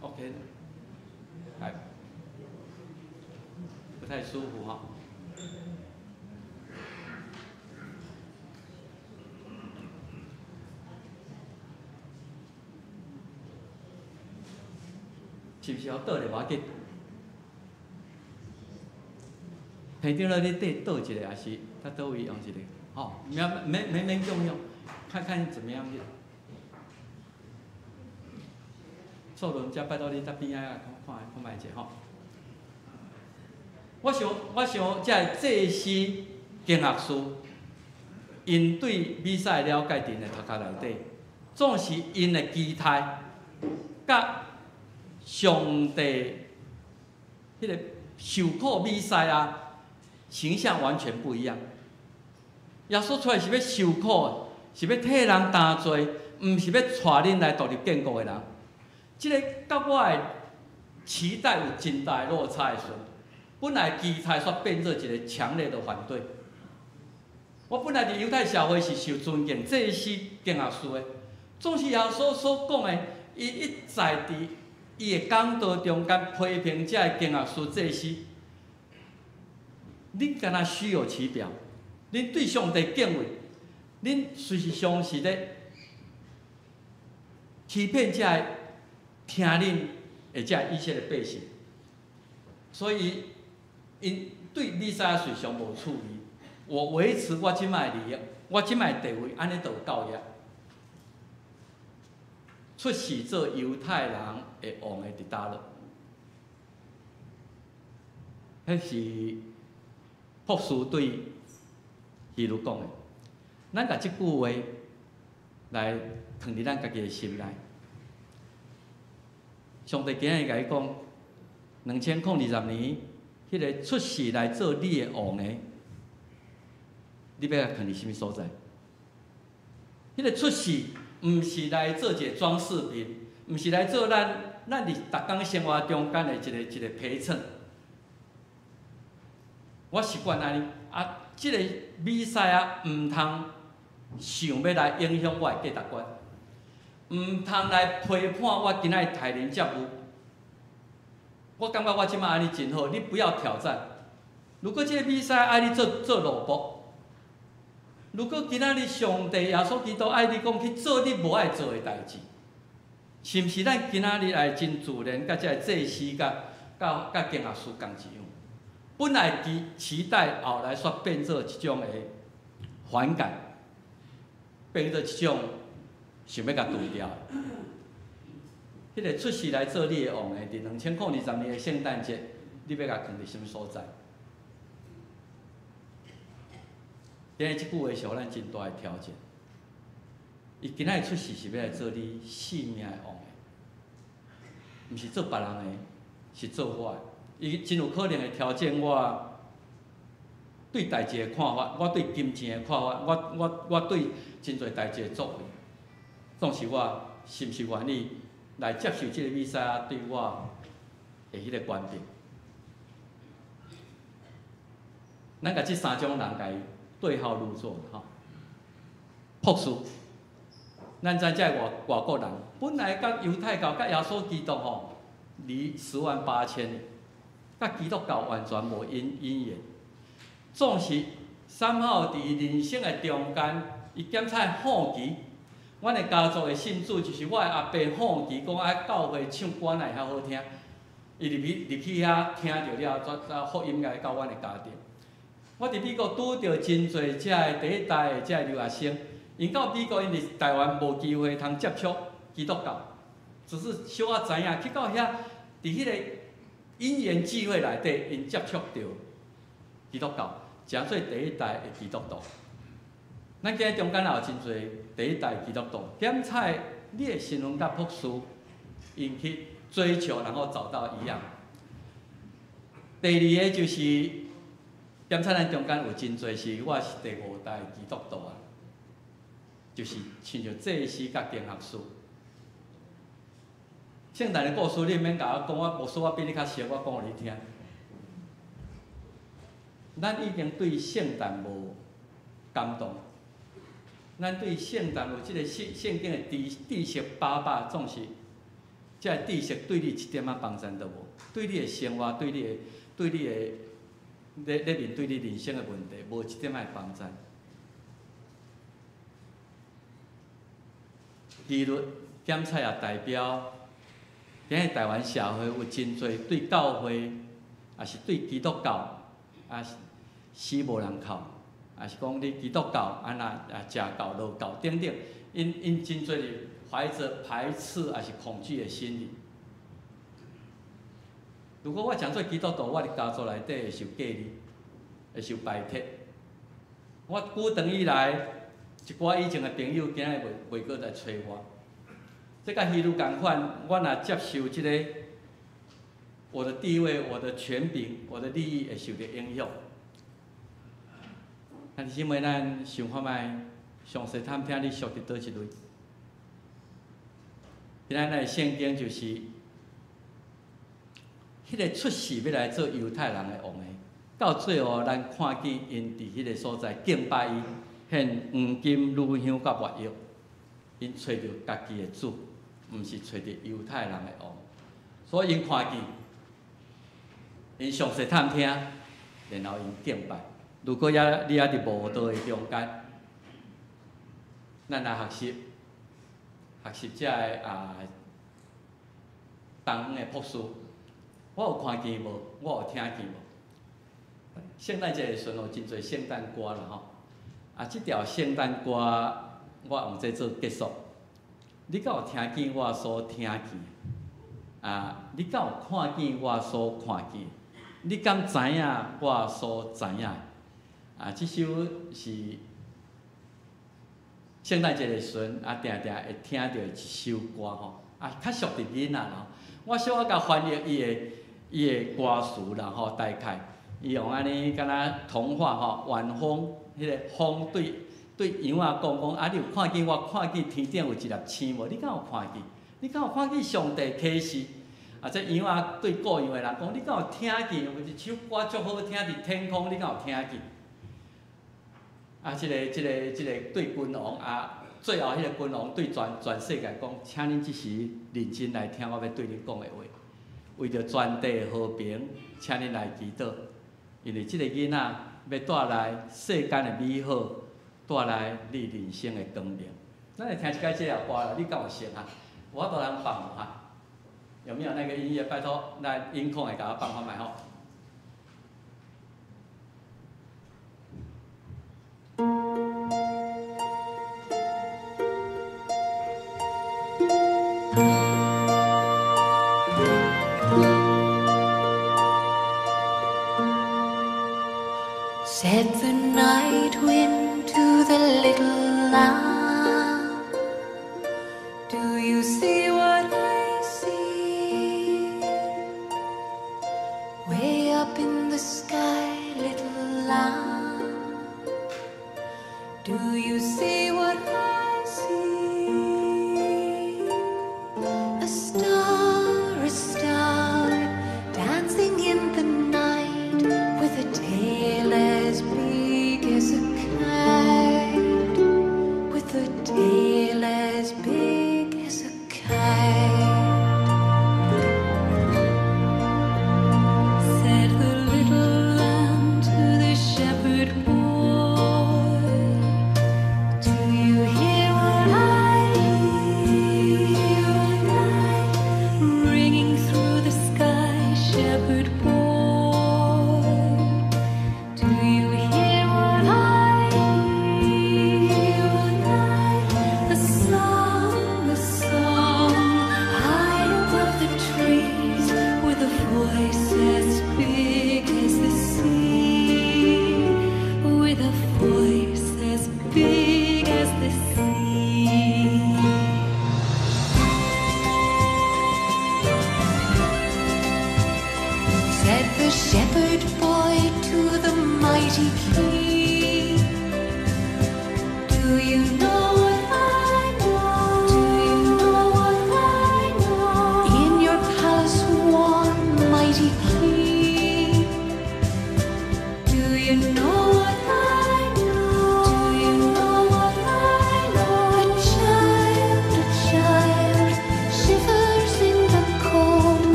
？OK， 来，不太舒服哈。是毋是要倒咧？无要紧。平常了，你倒一个，还是他倒位用一个？哦，免用，看看怎么样。错轮才拜托你在边仔看卖者吼。我想，这祭司经学师，因对比赛了解伫个头壳内底，总是因的期待，甲上帝迄个受苦比赛形象完全不一样。耶稣出来是要受苦的，是要替人担罪，毋是要带恁来独立建国的人。这个甲我的期待有真大落差的时候，本来期待煞变做一个强烈的反对。我本来伫犹太社会是受尊敬，祭司经学师的，总是耶稣所讲的，伊一再伫伊的讲道中间批评这个经学师祭司。恁敢若虚有其表，恁对上帝敬畏，恁事实上是咧欺骗这个听恁的这以色列百姓，所以因对弥赛亚事实上无处理。我维持我即摆利益，我即摆地位，安尼就有够业。出世做犹太人的王的伫倒落，迄是博士对希律讲的。咱甲即句话来放伫咱家己的心内。上帝今日甲伊讲，2020年，迄个出世来做你的王的，你要甲放伫什么所在？迄个出世，毋是来做一个装饰品，毋是来做咱伫逐工生活中间的一个陪衬。我习惯安尼，即个比赛毋通想要来影响我的价值观。毋通来批判我今仔待人接物，我感觉我即摆安尼真好，你不要挑战。如果这个比赛爱你做萝卜，如果今仔日上帝耶稣基督爱你讲去做你无爱做的代志，是毋是咱今仔日来真自然，甲这个祭司甲经学师共一样？本来期待后来煞变做一种的反感，变做一种。想要甲除掉，迄个出世来做你的王的，伫2020年的圣诞节，你要甲放伫什么所在？因为即句话是互咱真大的挑战。伊今仔日出世是要来做你性命的王的，毋是做别人的，是做我的。伊真有可能会挑战我对代志的看法，我对金钱的看法，我对真侪代志的作为。总是我是毋是愿意来接受即个弥赛亚对我的迄个观点？咱甲即三种人甲伊对号入座吼。博士，咱知这外国人本来甲犹太教、甲耶稣基督吼离108000里，甲基督教完全无因缘。总是三好伫人生的中间，伊检查好奇。阮的家族的信主就是我的阿伯好奇，讲啊教会唱歌哪会遐好听，伊入去遐听着了，则福音来到阮的家庭。我伫美国拄着真侪遮的第一代的遮留学生，因到美国因伫台湾无机会通接触基督教，只是小可知影去到遐，伫迄个因缘聚会内底，因接触着基督教，诚做第一代的基督徒。咱今日中间也有真侪第一代基督徒，检查你的身份甲朴素，因去追求，然后找到一样。第二个就是检查咱中间有真侪是我是第5代基督徒啊，就是亲像祭司甲经学士。圣诞的故事你免甲我讲，我无说我比你较熟，我讲互你听。咱已经对圣诞无感动。咱对圣诞有即个圣经的知识800，总是即个知识对你一点仔帮助都无，对你的生活，对你的咧面对你人生的问题，无一点仔帮助。纪律检查也代表，今日台湾社会有真侪对教会，也是对基督教，也是死无人靠。也是讲你基督教安那假教、落教等等，因真侪怀着排斥还是恐惧的心理。如果我讲做基督徒，我伫家族内底会受隔离，会受排斥。我久长以来，一寡以前的朋友今日袂过来找我。这甲希律共款，我若接受即个我的地位、我的权柄、我的利益会受到影响。但是姊妹，咱想看卖，详细探听你属伫倒一类。今仔日圣经就是，迄个出世要来做犹太人的王的，到最后咱看见因伫迄个所在敬拜伊，献黄金、乳香甲没药，因找着家己的主，毋是找着犹太人的王，所以因看见，因详细探听，然后因敬拜。如果你伫无道的中间，咱来学习遮个东方的朴素。我有看见无？我有听见无？圣诞节的时阵有真侪圣诞歌啦吼。即条圣诞歌我用这做结束。你敢有听见我所听见？你敢有看见我所看见？你敢知影我所知影？即首是圣诞节的时阵，定定会听到一首歌吼，较属伫囡仔啦。我小可甲翻译伊的歌词啦吼，大概伊用安尼敢若童话吼，晚风，迄个风对羊仔讲，你有看见我看见天顶有一粒星无？你敢有看见？你敢有看见上帝启示？这羊仔对顾羊的人讲，你敢有听见？有一首歌足好听，伫天空，你敢有听见？即个对君王最后迄个君王对全世界讲，请恁即时认真来听我要对恁讲的话。为着全地的和平，请恁来祈祷，因为即个囡仔要带来世间的美好，带来你人生的光明。咱来听一解这条歌啦，你敢有熟啊？我都能放无哈？有没有那个音乐？拜托，咱音控会甲我放看卖吼。Said the night wind to the little lamb, do you see what I see? Where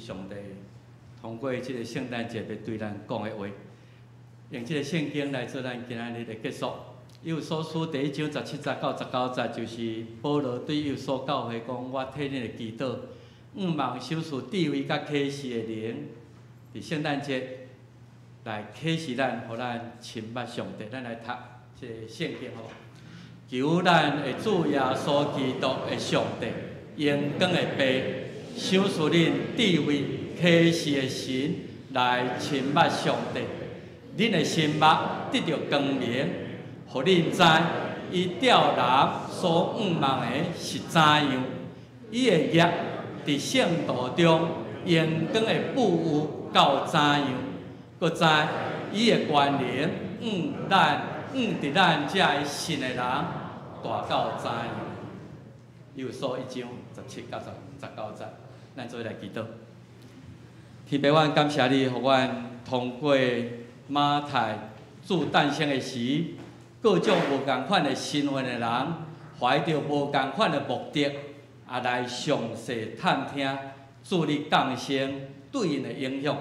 上帝通过这个圣诞节要对咱讲的话，用这个圣经来做咱今仔日的结束。以弗所书第1章17节到19节，就是保罗对以弗所教会讲：我替你的祈祷，望守住智慧甲启示的灵，伫圣诞节来启示咱，互咱亲捌上帝。咱来读这个圣经吼，求咱的主耶稣基督的上帝，荣光的父，赏赐恁智慧启示的神，来亲捌上帝。恁的心目得到光明，互恁知伊吊人所望的是怎样。伊的业伫圣道中荣光的布有到怎样，搁知伊的权能伫咱遮的信的人大到怎样。以弗所1章17到19节，咱做来祈祷。天父，阮感谢你，互阮通过马太主诞生的时，各种无共款的身份的人，怀着无共款的目的，来详细探听主你降生对因的影响。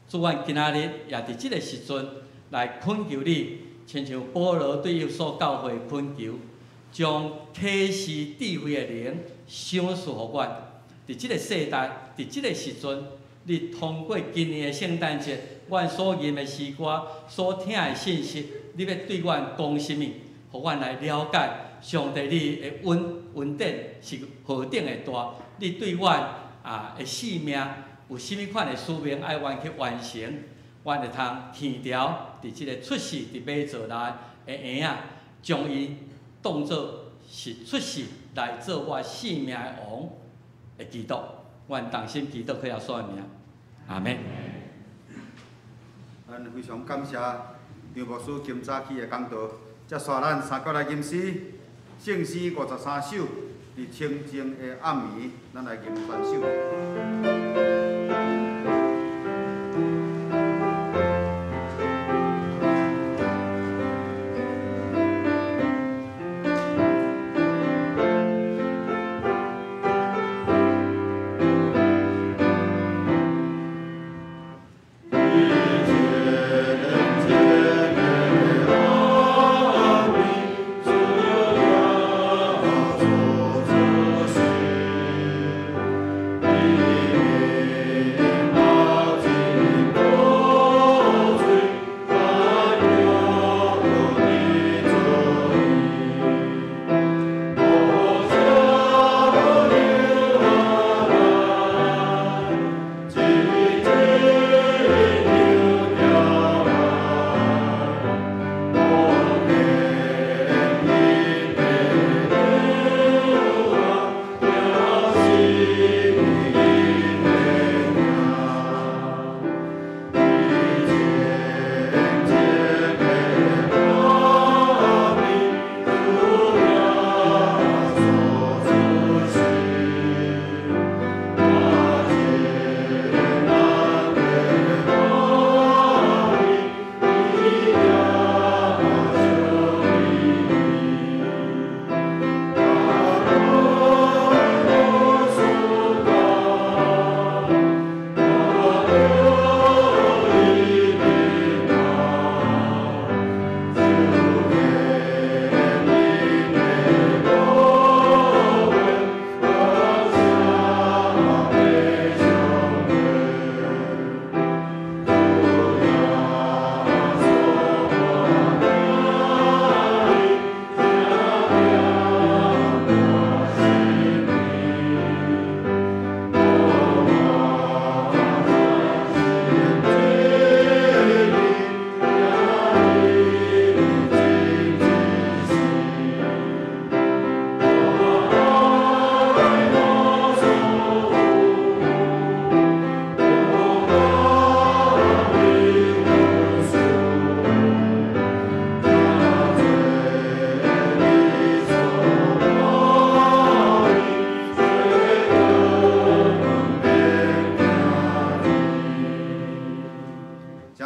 主，阮今仔日也伫即个时阵来恳求你，亲像保罗对以弗所教会恳求，将启示智慧的灵赏赐互阮。伫即个世代，伫即个时阵，你通过今年的圣诞节，阮所吟的诗歌，所听的信息，你要对阮讲甚物？互阮来了解上帝你的恩典是何等的大，你对阮的性命有甚物款的使命爱阮去完成，阮会通天条伫即个出世伫马座内的婴仔，将伊当作是出世来做我性命的王的祈祷。阮同心祈祷，靠耶稣的名，阿门。咱非常感谢杨牧师今早起的讲道，接续咱三角来吟诗，圣诗53首，伫清静的暗暝，咱来吟全首。你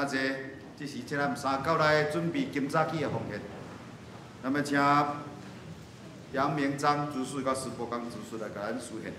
济，这是这咱三九来准备今早起的奉献。那么请杨明章主事甲石波刚主事来甲咱书献。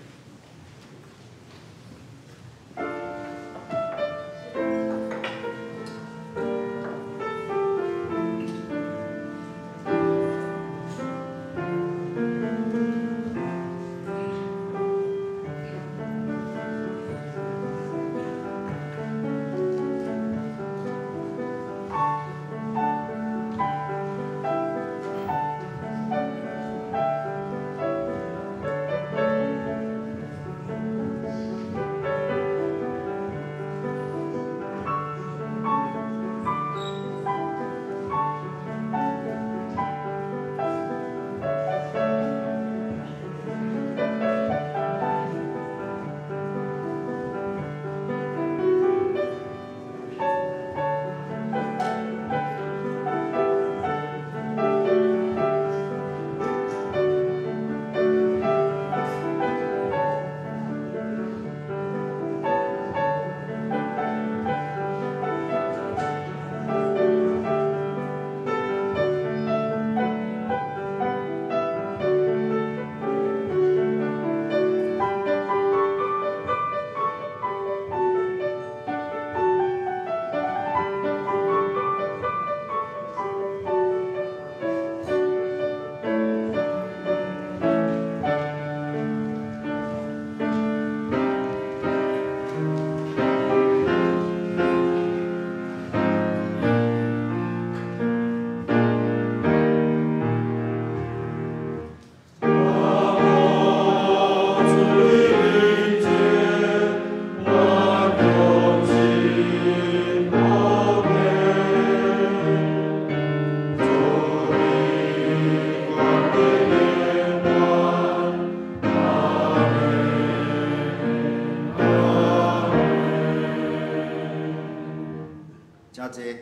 真济，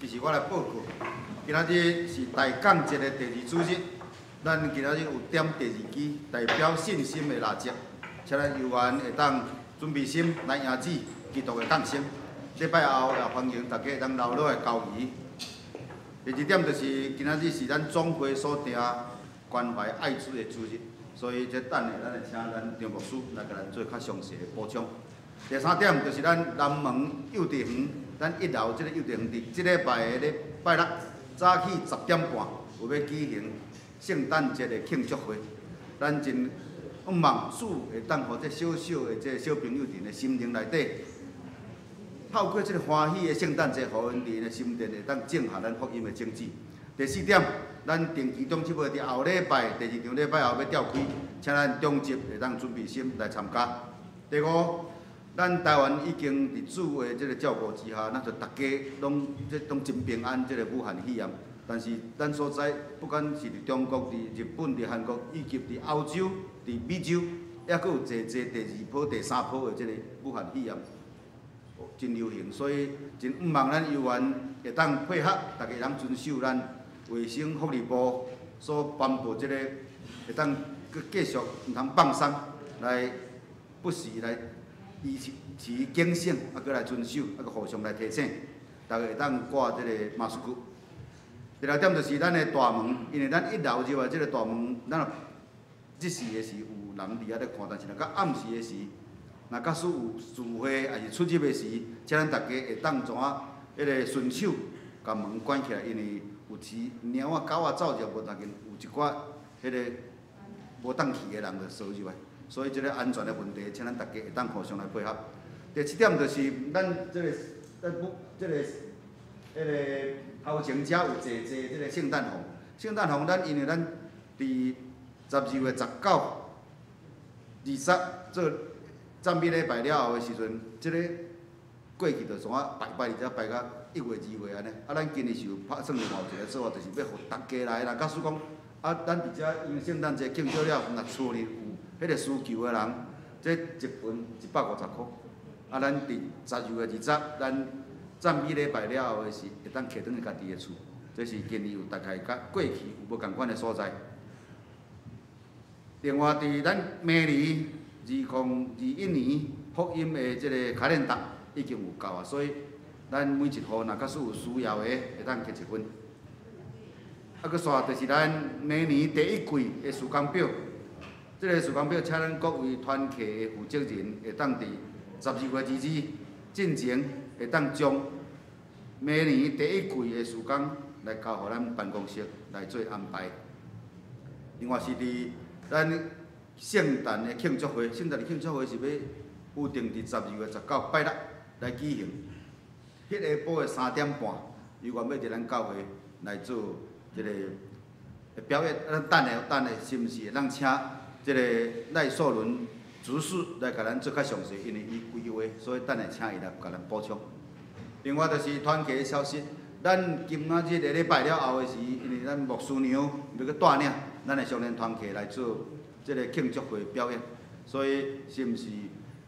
就是我来报告。今仔日是大港节的第2主日，咱今仔日有点第2支代表信心的蜡烛，请咱游员会当准备心来迎旨基督的降生。礼拜后也欢迎大家会当留落来交谊。第2点就是今仔日是咱总会所定关怀爱主的主日，所以这等下咱会请咱张牧师来甲咱做较详细的补充。第3点就是咱南门幼稚园。咱1楼即个幼稚园伫即礼拜的礼拜六早起10点半有要举行圣诞节的庆祝会，咱真望主会当互这小小的这小朋友伫的心灵内底，透过即个欢喜的圣诞节，互因伫的心灵会当种下咱福音的种子。第4点，咱定期中集会伫后礼拜第2场礼拜后要召开，请咱中集会当准备心来参加。第5。咱台湾已经伫主的即个照顾之下，咱就大家拢真平安，即个武汉肺炎。但是咱所在，不管是伫中国、伫日本、伫韩国，以及伫欧洲、伫美洲，还佫有济第2波、第3波的即个武汉肺炎真流行，所以真望咱游员会当配合，大家通遵守咱卫生福利部所颁布即个，会当佫继续毋通放松，来不时来。维持警醒，佫来遵守，佫互相来提醒，大家会当挂即个马斯克。第6点就是咱的大门，因为咱1楼之外，即个大门，咱日时的时有人伫遐咧看，但是若到暗时的时，若假使有聚会还是出入的时，请咱大家会当怎啊？迄个顺手甲门关起来，因为有时猫仔狗仔走入无当间，有一寡迄个无当去的人就扫入来。所以即个安全的问题，请咱大家会当互相来配合。第7点就是咱即个迄个头前遮有坐即个圣诞红，圣诞红咱因为咱伫12月19、20做赞美礼拜了后的时阵，即个过去就怎啊拜而且拜到1月、2月安尼。啊，咱今年是有拍算另外一个做法，就是要互大家来。若假使讲啊，咱伫遮因为圣诞节庆祝了，若厝里有迄个需求的人，这一份150块。啊，咱伫12月20，咱赞美礼拜了后的是会当摕转去家己的厝。这是今年有大概甲过去有无共款的所在。另外，伫咱明年2021年福音的即个卡len达已经有够啊，所以咱每一户若假使有需要的，会当摕1份。啊，佫煞就是咱明年第一季的时间表。即个时间表，请咱各位团契的负责人会当伫12月22进前，会当将明年第一季的时间来交互咱办公室来做安排。另外是伫咱圣诞的庆祝会，圣诞的庆祝会是要预定伫12月19拜六来举行。迄下晡的3点半，伊原要伫咱教会来做即个表演。咱等下是毋是会当请即个赖素伦主事来甲咱做较详细，因为伊规划，所以等下请伊来甲咱补充。另外就是团契的消息，咱今仔日个礼拜了后的时，因为咱牧师娘要去带领咱的少年团契来做即个庆祝会表演，所以是毋是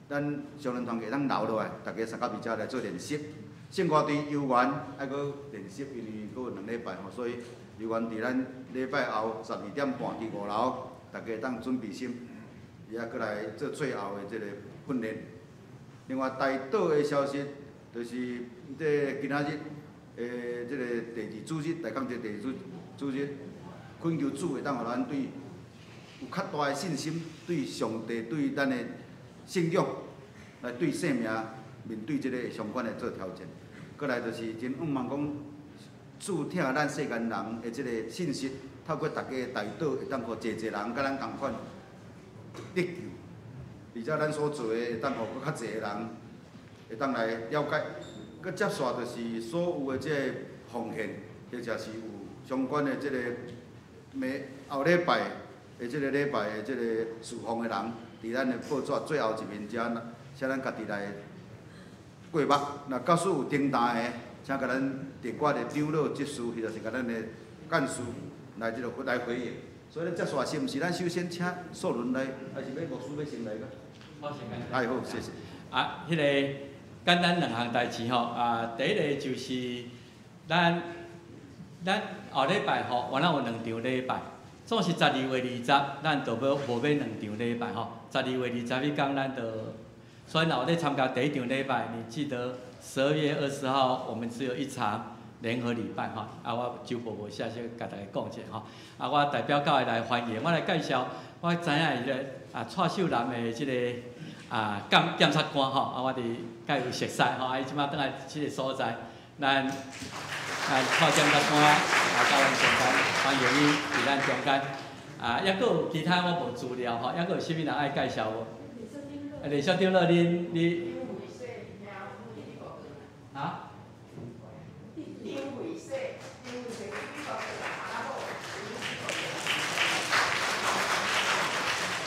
咱少年团契咱留落来，大家3到2只来做练习。圣歌队游园还佫练习，因为佫有2礼拜吼，所以游园伫咱礼拜后12点半伫5楼。大家当准备心，也佫来做最后的即个训练。另外，台岛的消息就是，今仔日即个第2主日，大港节第2主日，恳求主会当互咱对有较大的信心，对上帝、对咱的信仰，来对生命面对即个相关的做调整。佫来就是真盼望讲，主听咱世间人的即个信息。透过大家的台岛，会当互侪人甲咱同款得救，而且咱所做的会当互佫较侪人会当来了解。佫接续就是所有的即个奉献，或者是有相关的即个后礼拜的即个礼拜的即个侍奉的人，伫咱的报纸最后一面遮，写咱家己来过目。若假使有登单的，请甲咱地瓜的长老、执事，或者是甲咱的干事。来来回应，所以咧接续是毋是咱首先请素伦来，还是要牧师要先来个？好，先来。哎，好，谢谢。迄个简单2项代志吼，第一个就是咱后礼拜吼，原来有2场礼拜，总是12月20，咱就无买2场礼拜吼。12月20迄天咱就，所以若有咧参加第1场礼拜，你记得12月20号我们只有1场。联合礼拜吼，我周报无写，小甲大家讲者吼。我代表教会来欢迎，我来介绍，我知影伊个蔡秀兰的即个检察官吼，我伫甲伊有熟悉吼，伊即马倒来即个所在，咱蔡检察官教咱上班，欢迎伊伫咱中间。抑佫有其他我无资料吼，抑佫有啥物人爱介绍无？李小丁乐，你啊？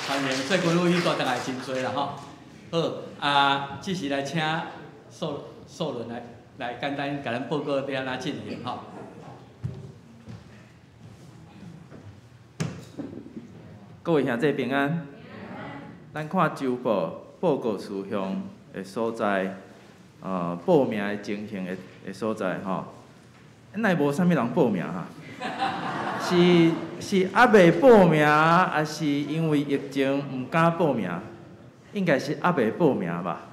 欢迎说几位个，大概真多啦吼。好，即时来请素伦来简单甲咱报告要安怎进行吼。各位兄弟平安。咱看周报报告事项的所在，报名的情形的所在吼。哪无啥物人报名哈？是还未报名，还是因为疫情毋敢报名？应该是还未报名吧。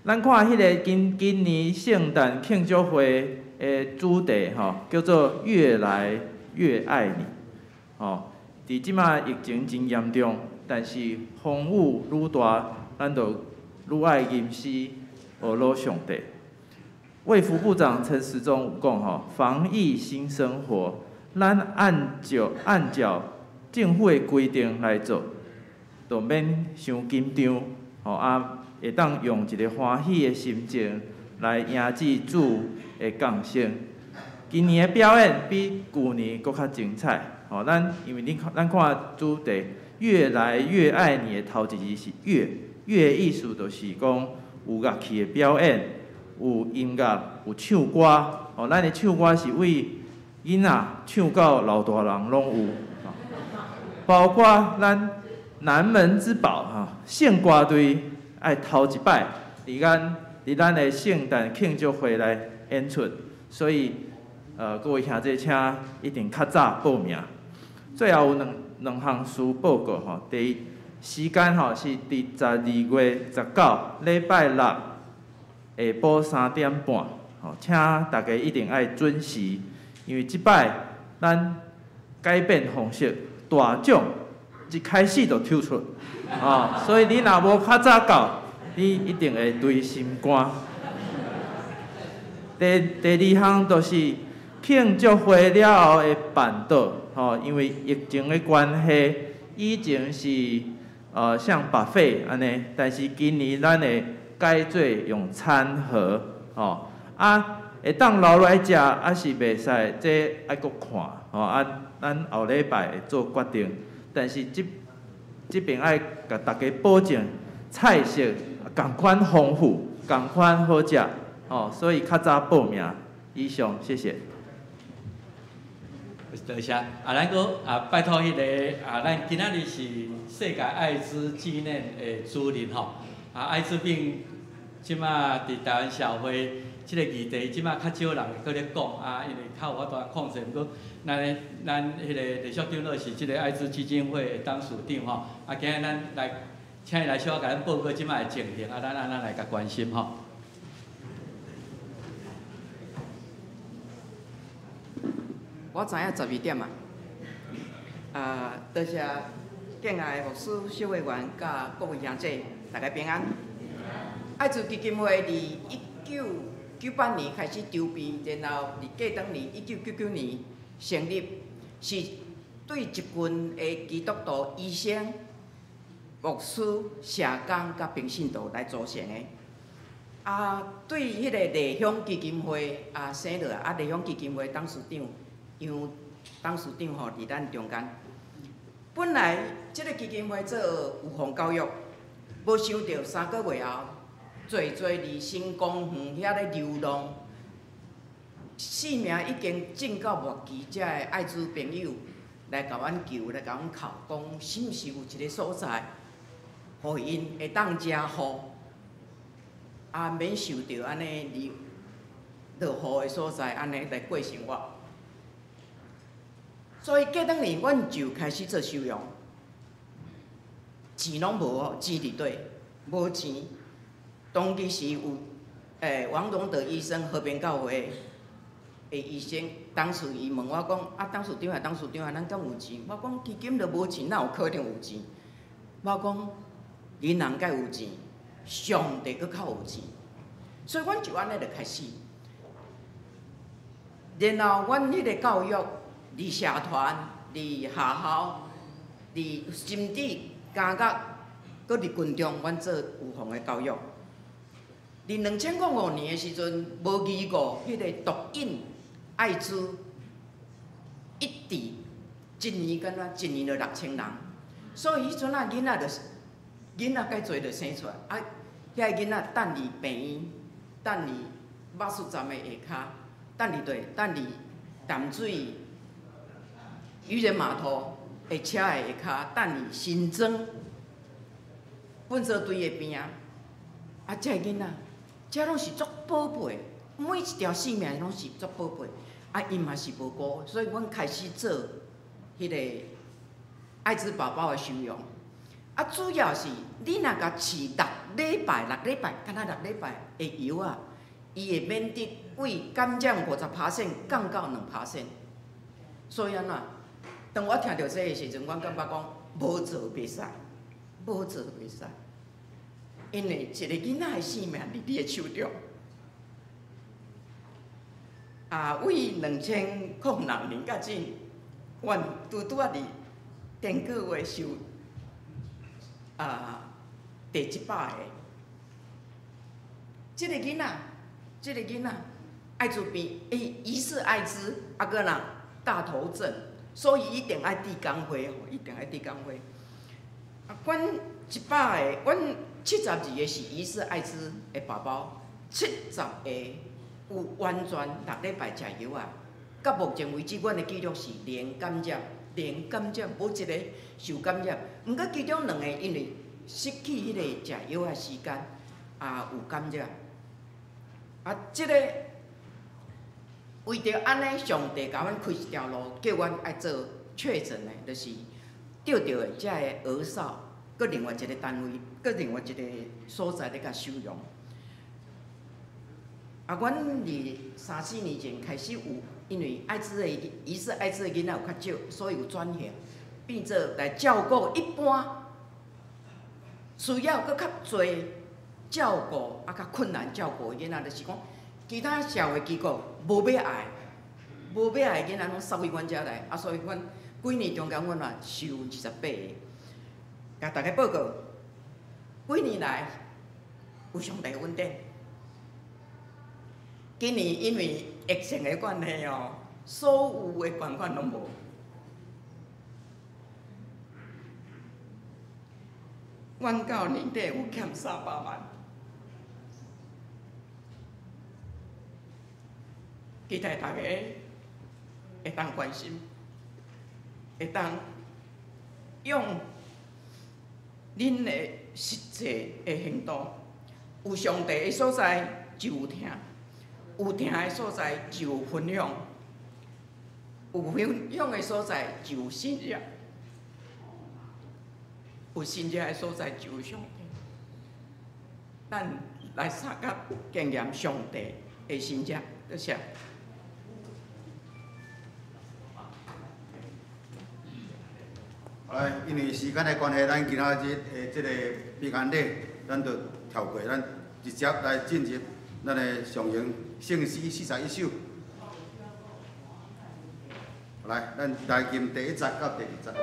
咱看迄个今年圣诞庆祝会的主题吼，叫做越来越爱你。吼，伫即马疫情真严重，但是风雨愈大，咱就愈爱吟诗学老上帝。卫福部长陈时中有讲吼，防疫新生活，咱按照政府的规定来做，就免伤紧张，吼会当用一个欢喜的心情来迎接主的降生。今年的表演比去年搁较精彩，吼因为咱看主题越来越爱你的头一字是越意思就是讲有乐器的表演。有音乐，有唱歌，咱的唱歌是为囡仔唱到老大人拢有，包括咱南门之宝圣歌队爱头一摆伫咱的圣诞庆祝会来演出，所以各位兄弟请一定较早报名。最后有两项事报告第一时间是伫12月19礼拜六。下晡3点半，吼，请大家一定爱准时，因为即摆咱改变方式，大奖一开始就抽出，所以你若无较早到，你一定会对心肝。第二项就是庆祝会了后的办桌，因为疫情的关系，以前是像 buffet 安尼，但是今年咱会改做用餐盒，会当留来食，还是袂使，这爱搁看，咱后礼拜会做决定。但是即边爱甲大家保证菜色同款丰富，同款好食，所以较早报名。以上，谢谢。多谢。咱搁拜托迄个咱今仔日是世界艾滋纪念的主任吼，艾滋病即马伫台湾社会，即个议题即马较少人搁咧讲，因为较有法度控制。毋过，咱迄个李校长就是即个艾滋基金会的董事长吼，今日咱来请伊来小可甲咱报告即马的情形，咱来甲关心吼。我知影12点多谢敬爱的牧师、小委员甲各位兄姐，大家平安。艾滋基金会伫1998年开始筹备，然后伫过当年1999年成立，是对一群的基督徒医生、牧师、社工甲平信徒来组成的。对迄个内乡基金会生落内乡基金会董事长。杨董事长吼伫咱中间，本来即个基金会做预防教育，无想到3个月后，侪离新公园遐咧流浪，性命已经进到末期，遮个艾滋朋友来甲阮求，来甲阮哭，讲是毋是有一个所在，互因会当食好，免受到安尼落雨的所在，安尼来过生活。所以过当年，阮就开始做收容，钱拢无，钱伫底，无钱。当其时有王荣德医生和平教会的医生，当时伊问我讲，董事长咱敢有钱？我讲基金都无钱，哪有可能有钱？我讲人人该有钱，上帝搁较有钱。所以阮就安尼就开始，然后阮迄个教育。伫社团、伫学校、甚至家乐，搁伫群众，阮做预防的教育。伫2005年的时阵，无疑过迄个毒瘾、艾滋，一直一年敢若一年就6000人，所以迄阵囡仔介侪就生出来，遐囡仔等伫病院，等伫马术站的下骹，等伫淡水。渔人码头的车的下骹，等伊新庄粪扫堆的边遮个囡仔，遮拢是足宝贝，每一条性命拢是足宝贝，因嘛是无辜，所以阮开始做迄个艾滋宝宝的收容。主要是你若甲饲6礼拜，敢若6礼拜的药伊会免得为感染50%降到2%，所以安怎？当我听到这个时阵，我感觉讲无做袂使，因为一个囡仔的性命伫你的手中。为2006年到今，阮拄伫天各话收第700个。这个囡仔艾滋病，疑似艾滋，搁若大头症。所以一定爱滴工会，阮100个，阮72个是疑似艾滋的宝宝，70个有完全6礼拜食药到目前为止，阮的记录是零感染，无一个受感染。毋过其中2个因为失去迄个食药的时间，有感染。即个。为着安尼，上帝甲阮开一条路，叫阮爱做确诊的，就是钓到的遮个儿少，搁另外一个单位，搁另外一个所在咧甲收容。啊，阮伫3、4年前开始有，因为艾滋的疑似艾滋的囡仔有较少，所以有转型，变做来照顾一般需要搁较侪照顾啊，较困难照顾的囡仔，就是讲其他社会机构无要爱，无要爱的囡仔拢送去阮遮来，啊，所以阮几年中间阮也收28个，甲大家报告，几年来有上大稳定。今年因为疫情的关系哦，所有的捐款拢无。阮到年底有欠300万，期待大家会当关心，会当用恁的实际的行动，有上帝的所在就有听。有听的所在就有分享，有分享的所在就有信任，有信任的所在就有上帝。咱来三甲经验上帝的信任，多谢。来，因为时间的关系，咱今仔日的这个平安礼，咱就跳过，咱直接来进入咱的上营圣诗41首。来，咱来吟第1节到第2节。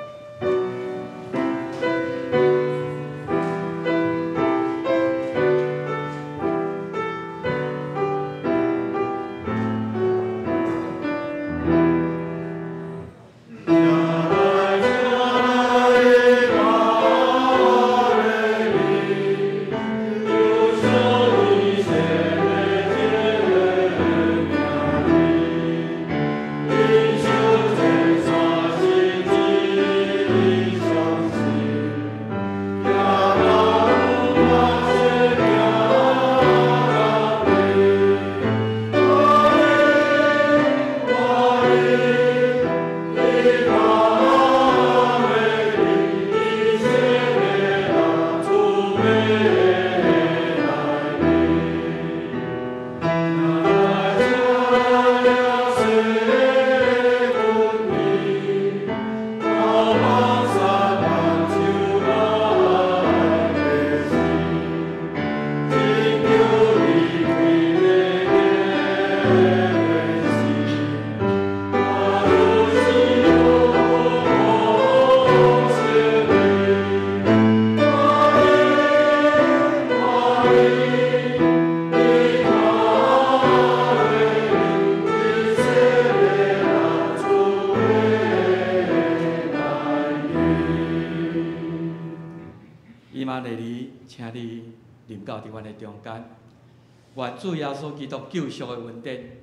愿主耶稣基督救赎的恩典，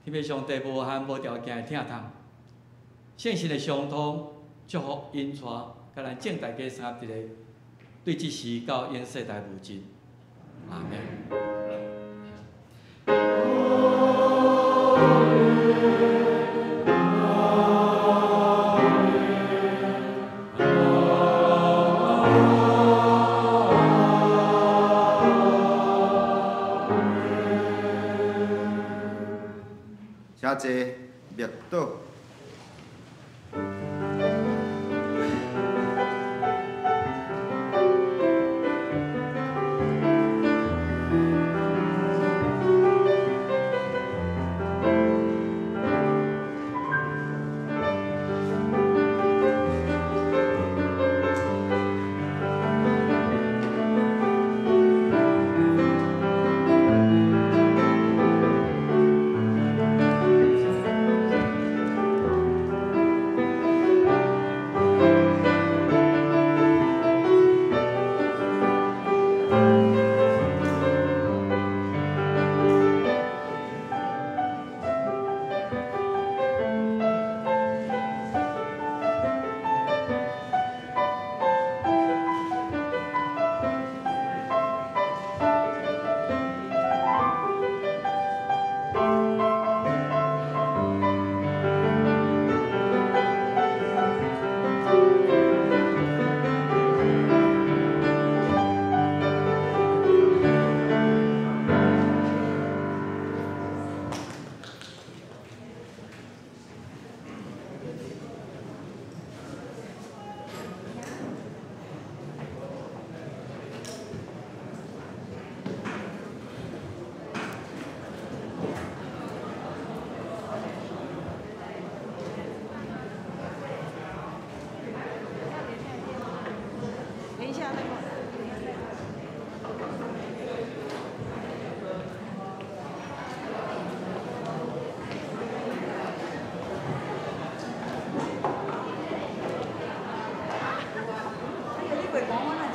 天父上帝无限无条件的疼痛，圣神的相通，祝福因带，甲咱正大家三合一个，对即时到永世代无尽。阿门。请坐，默祷。我来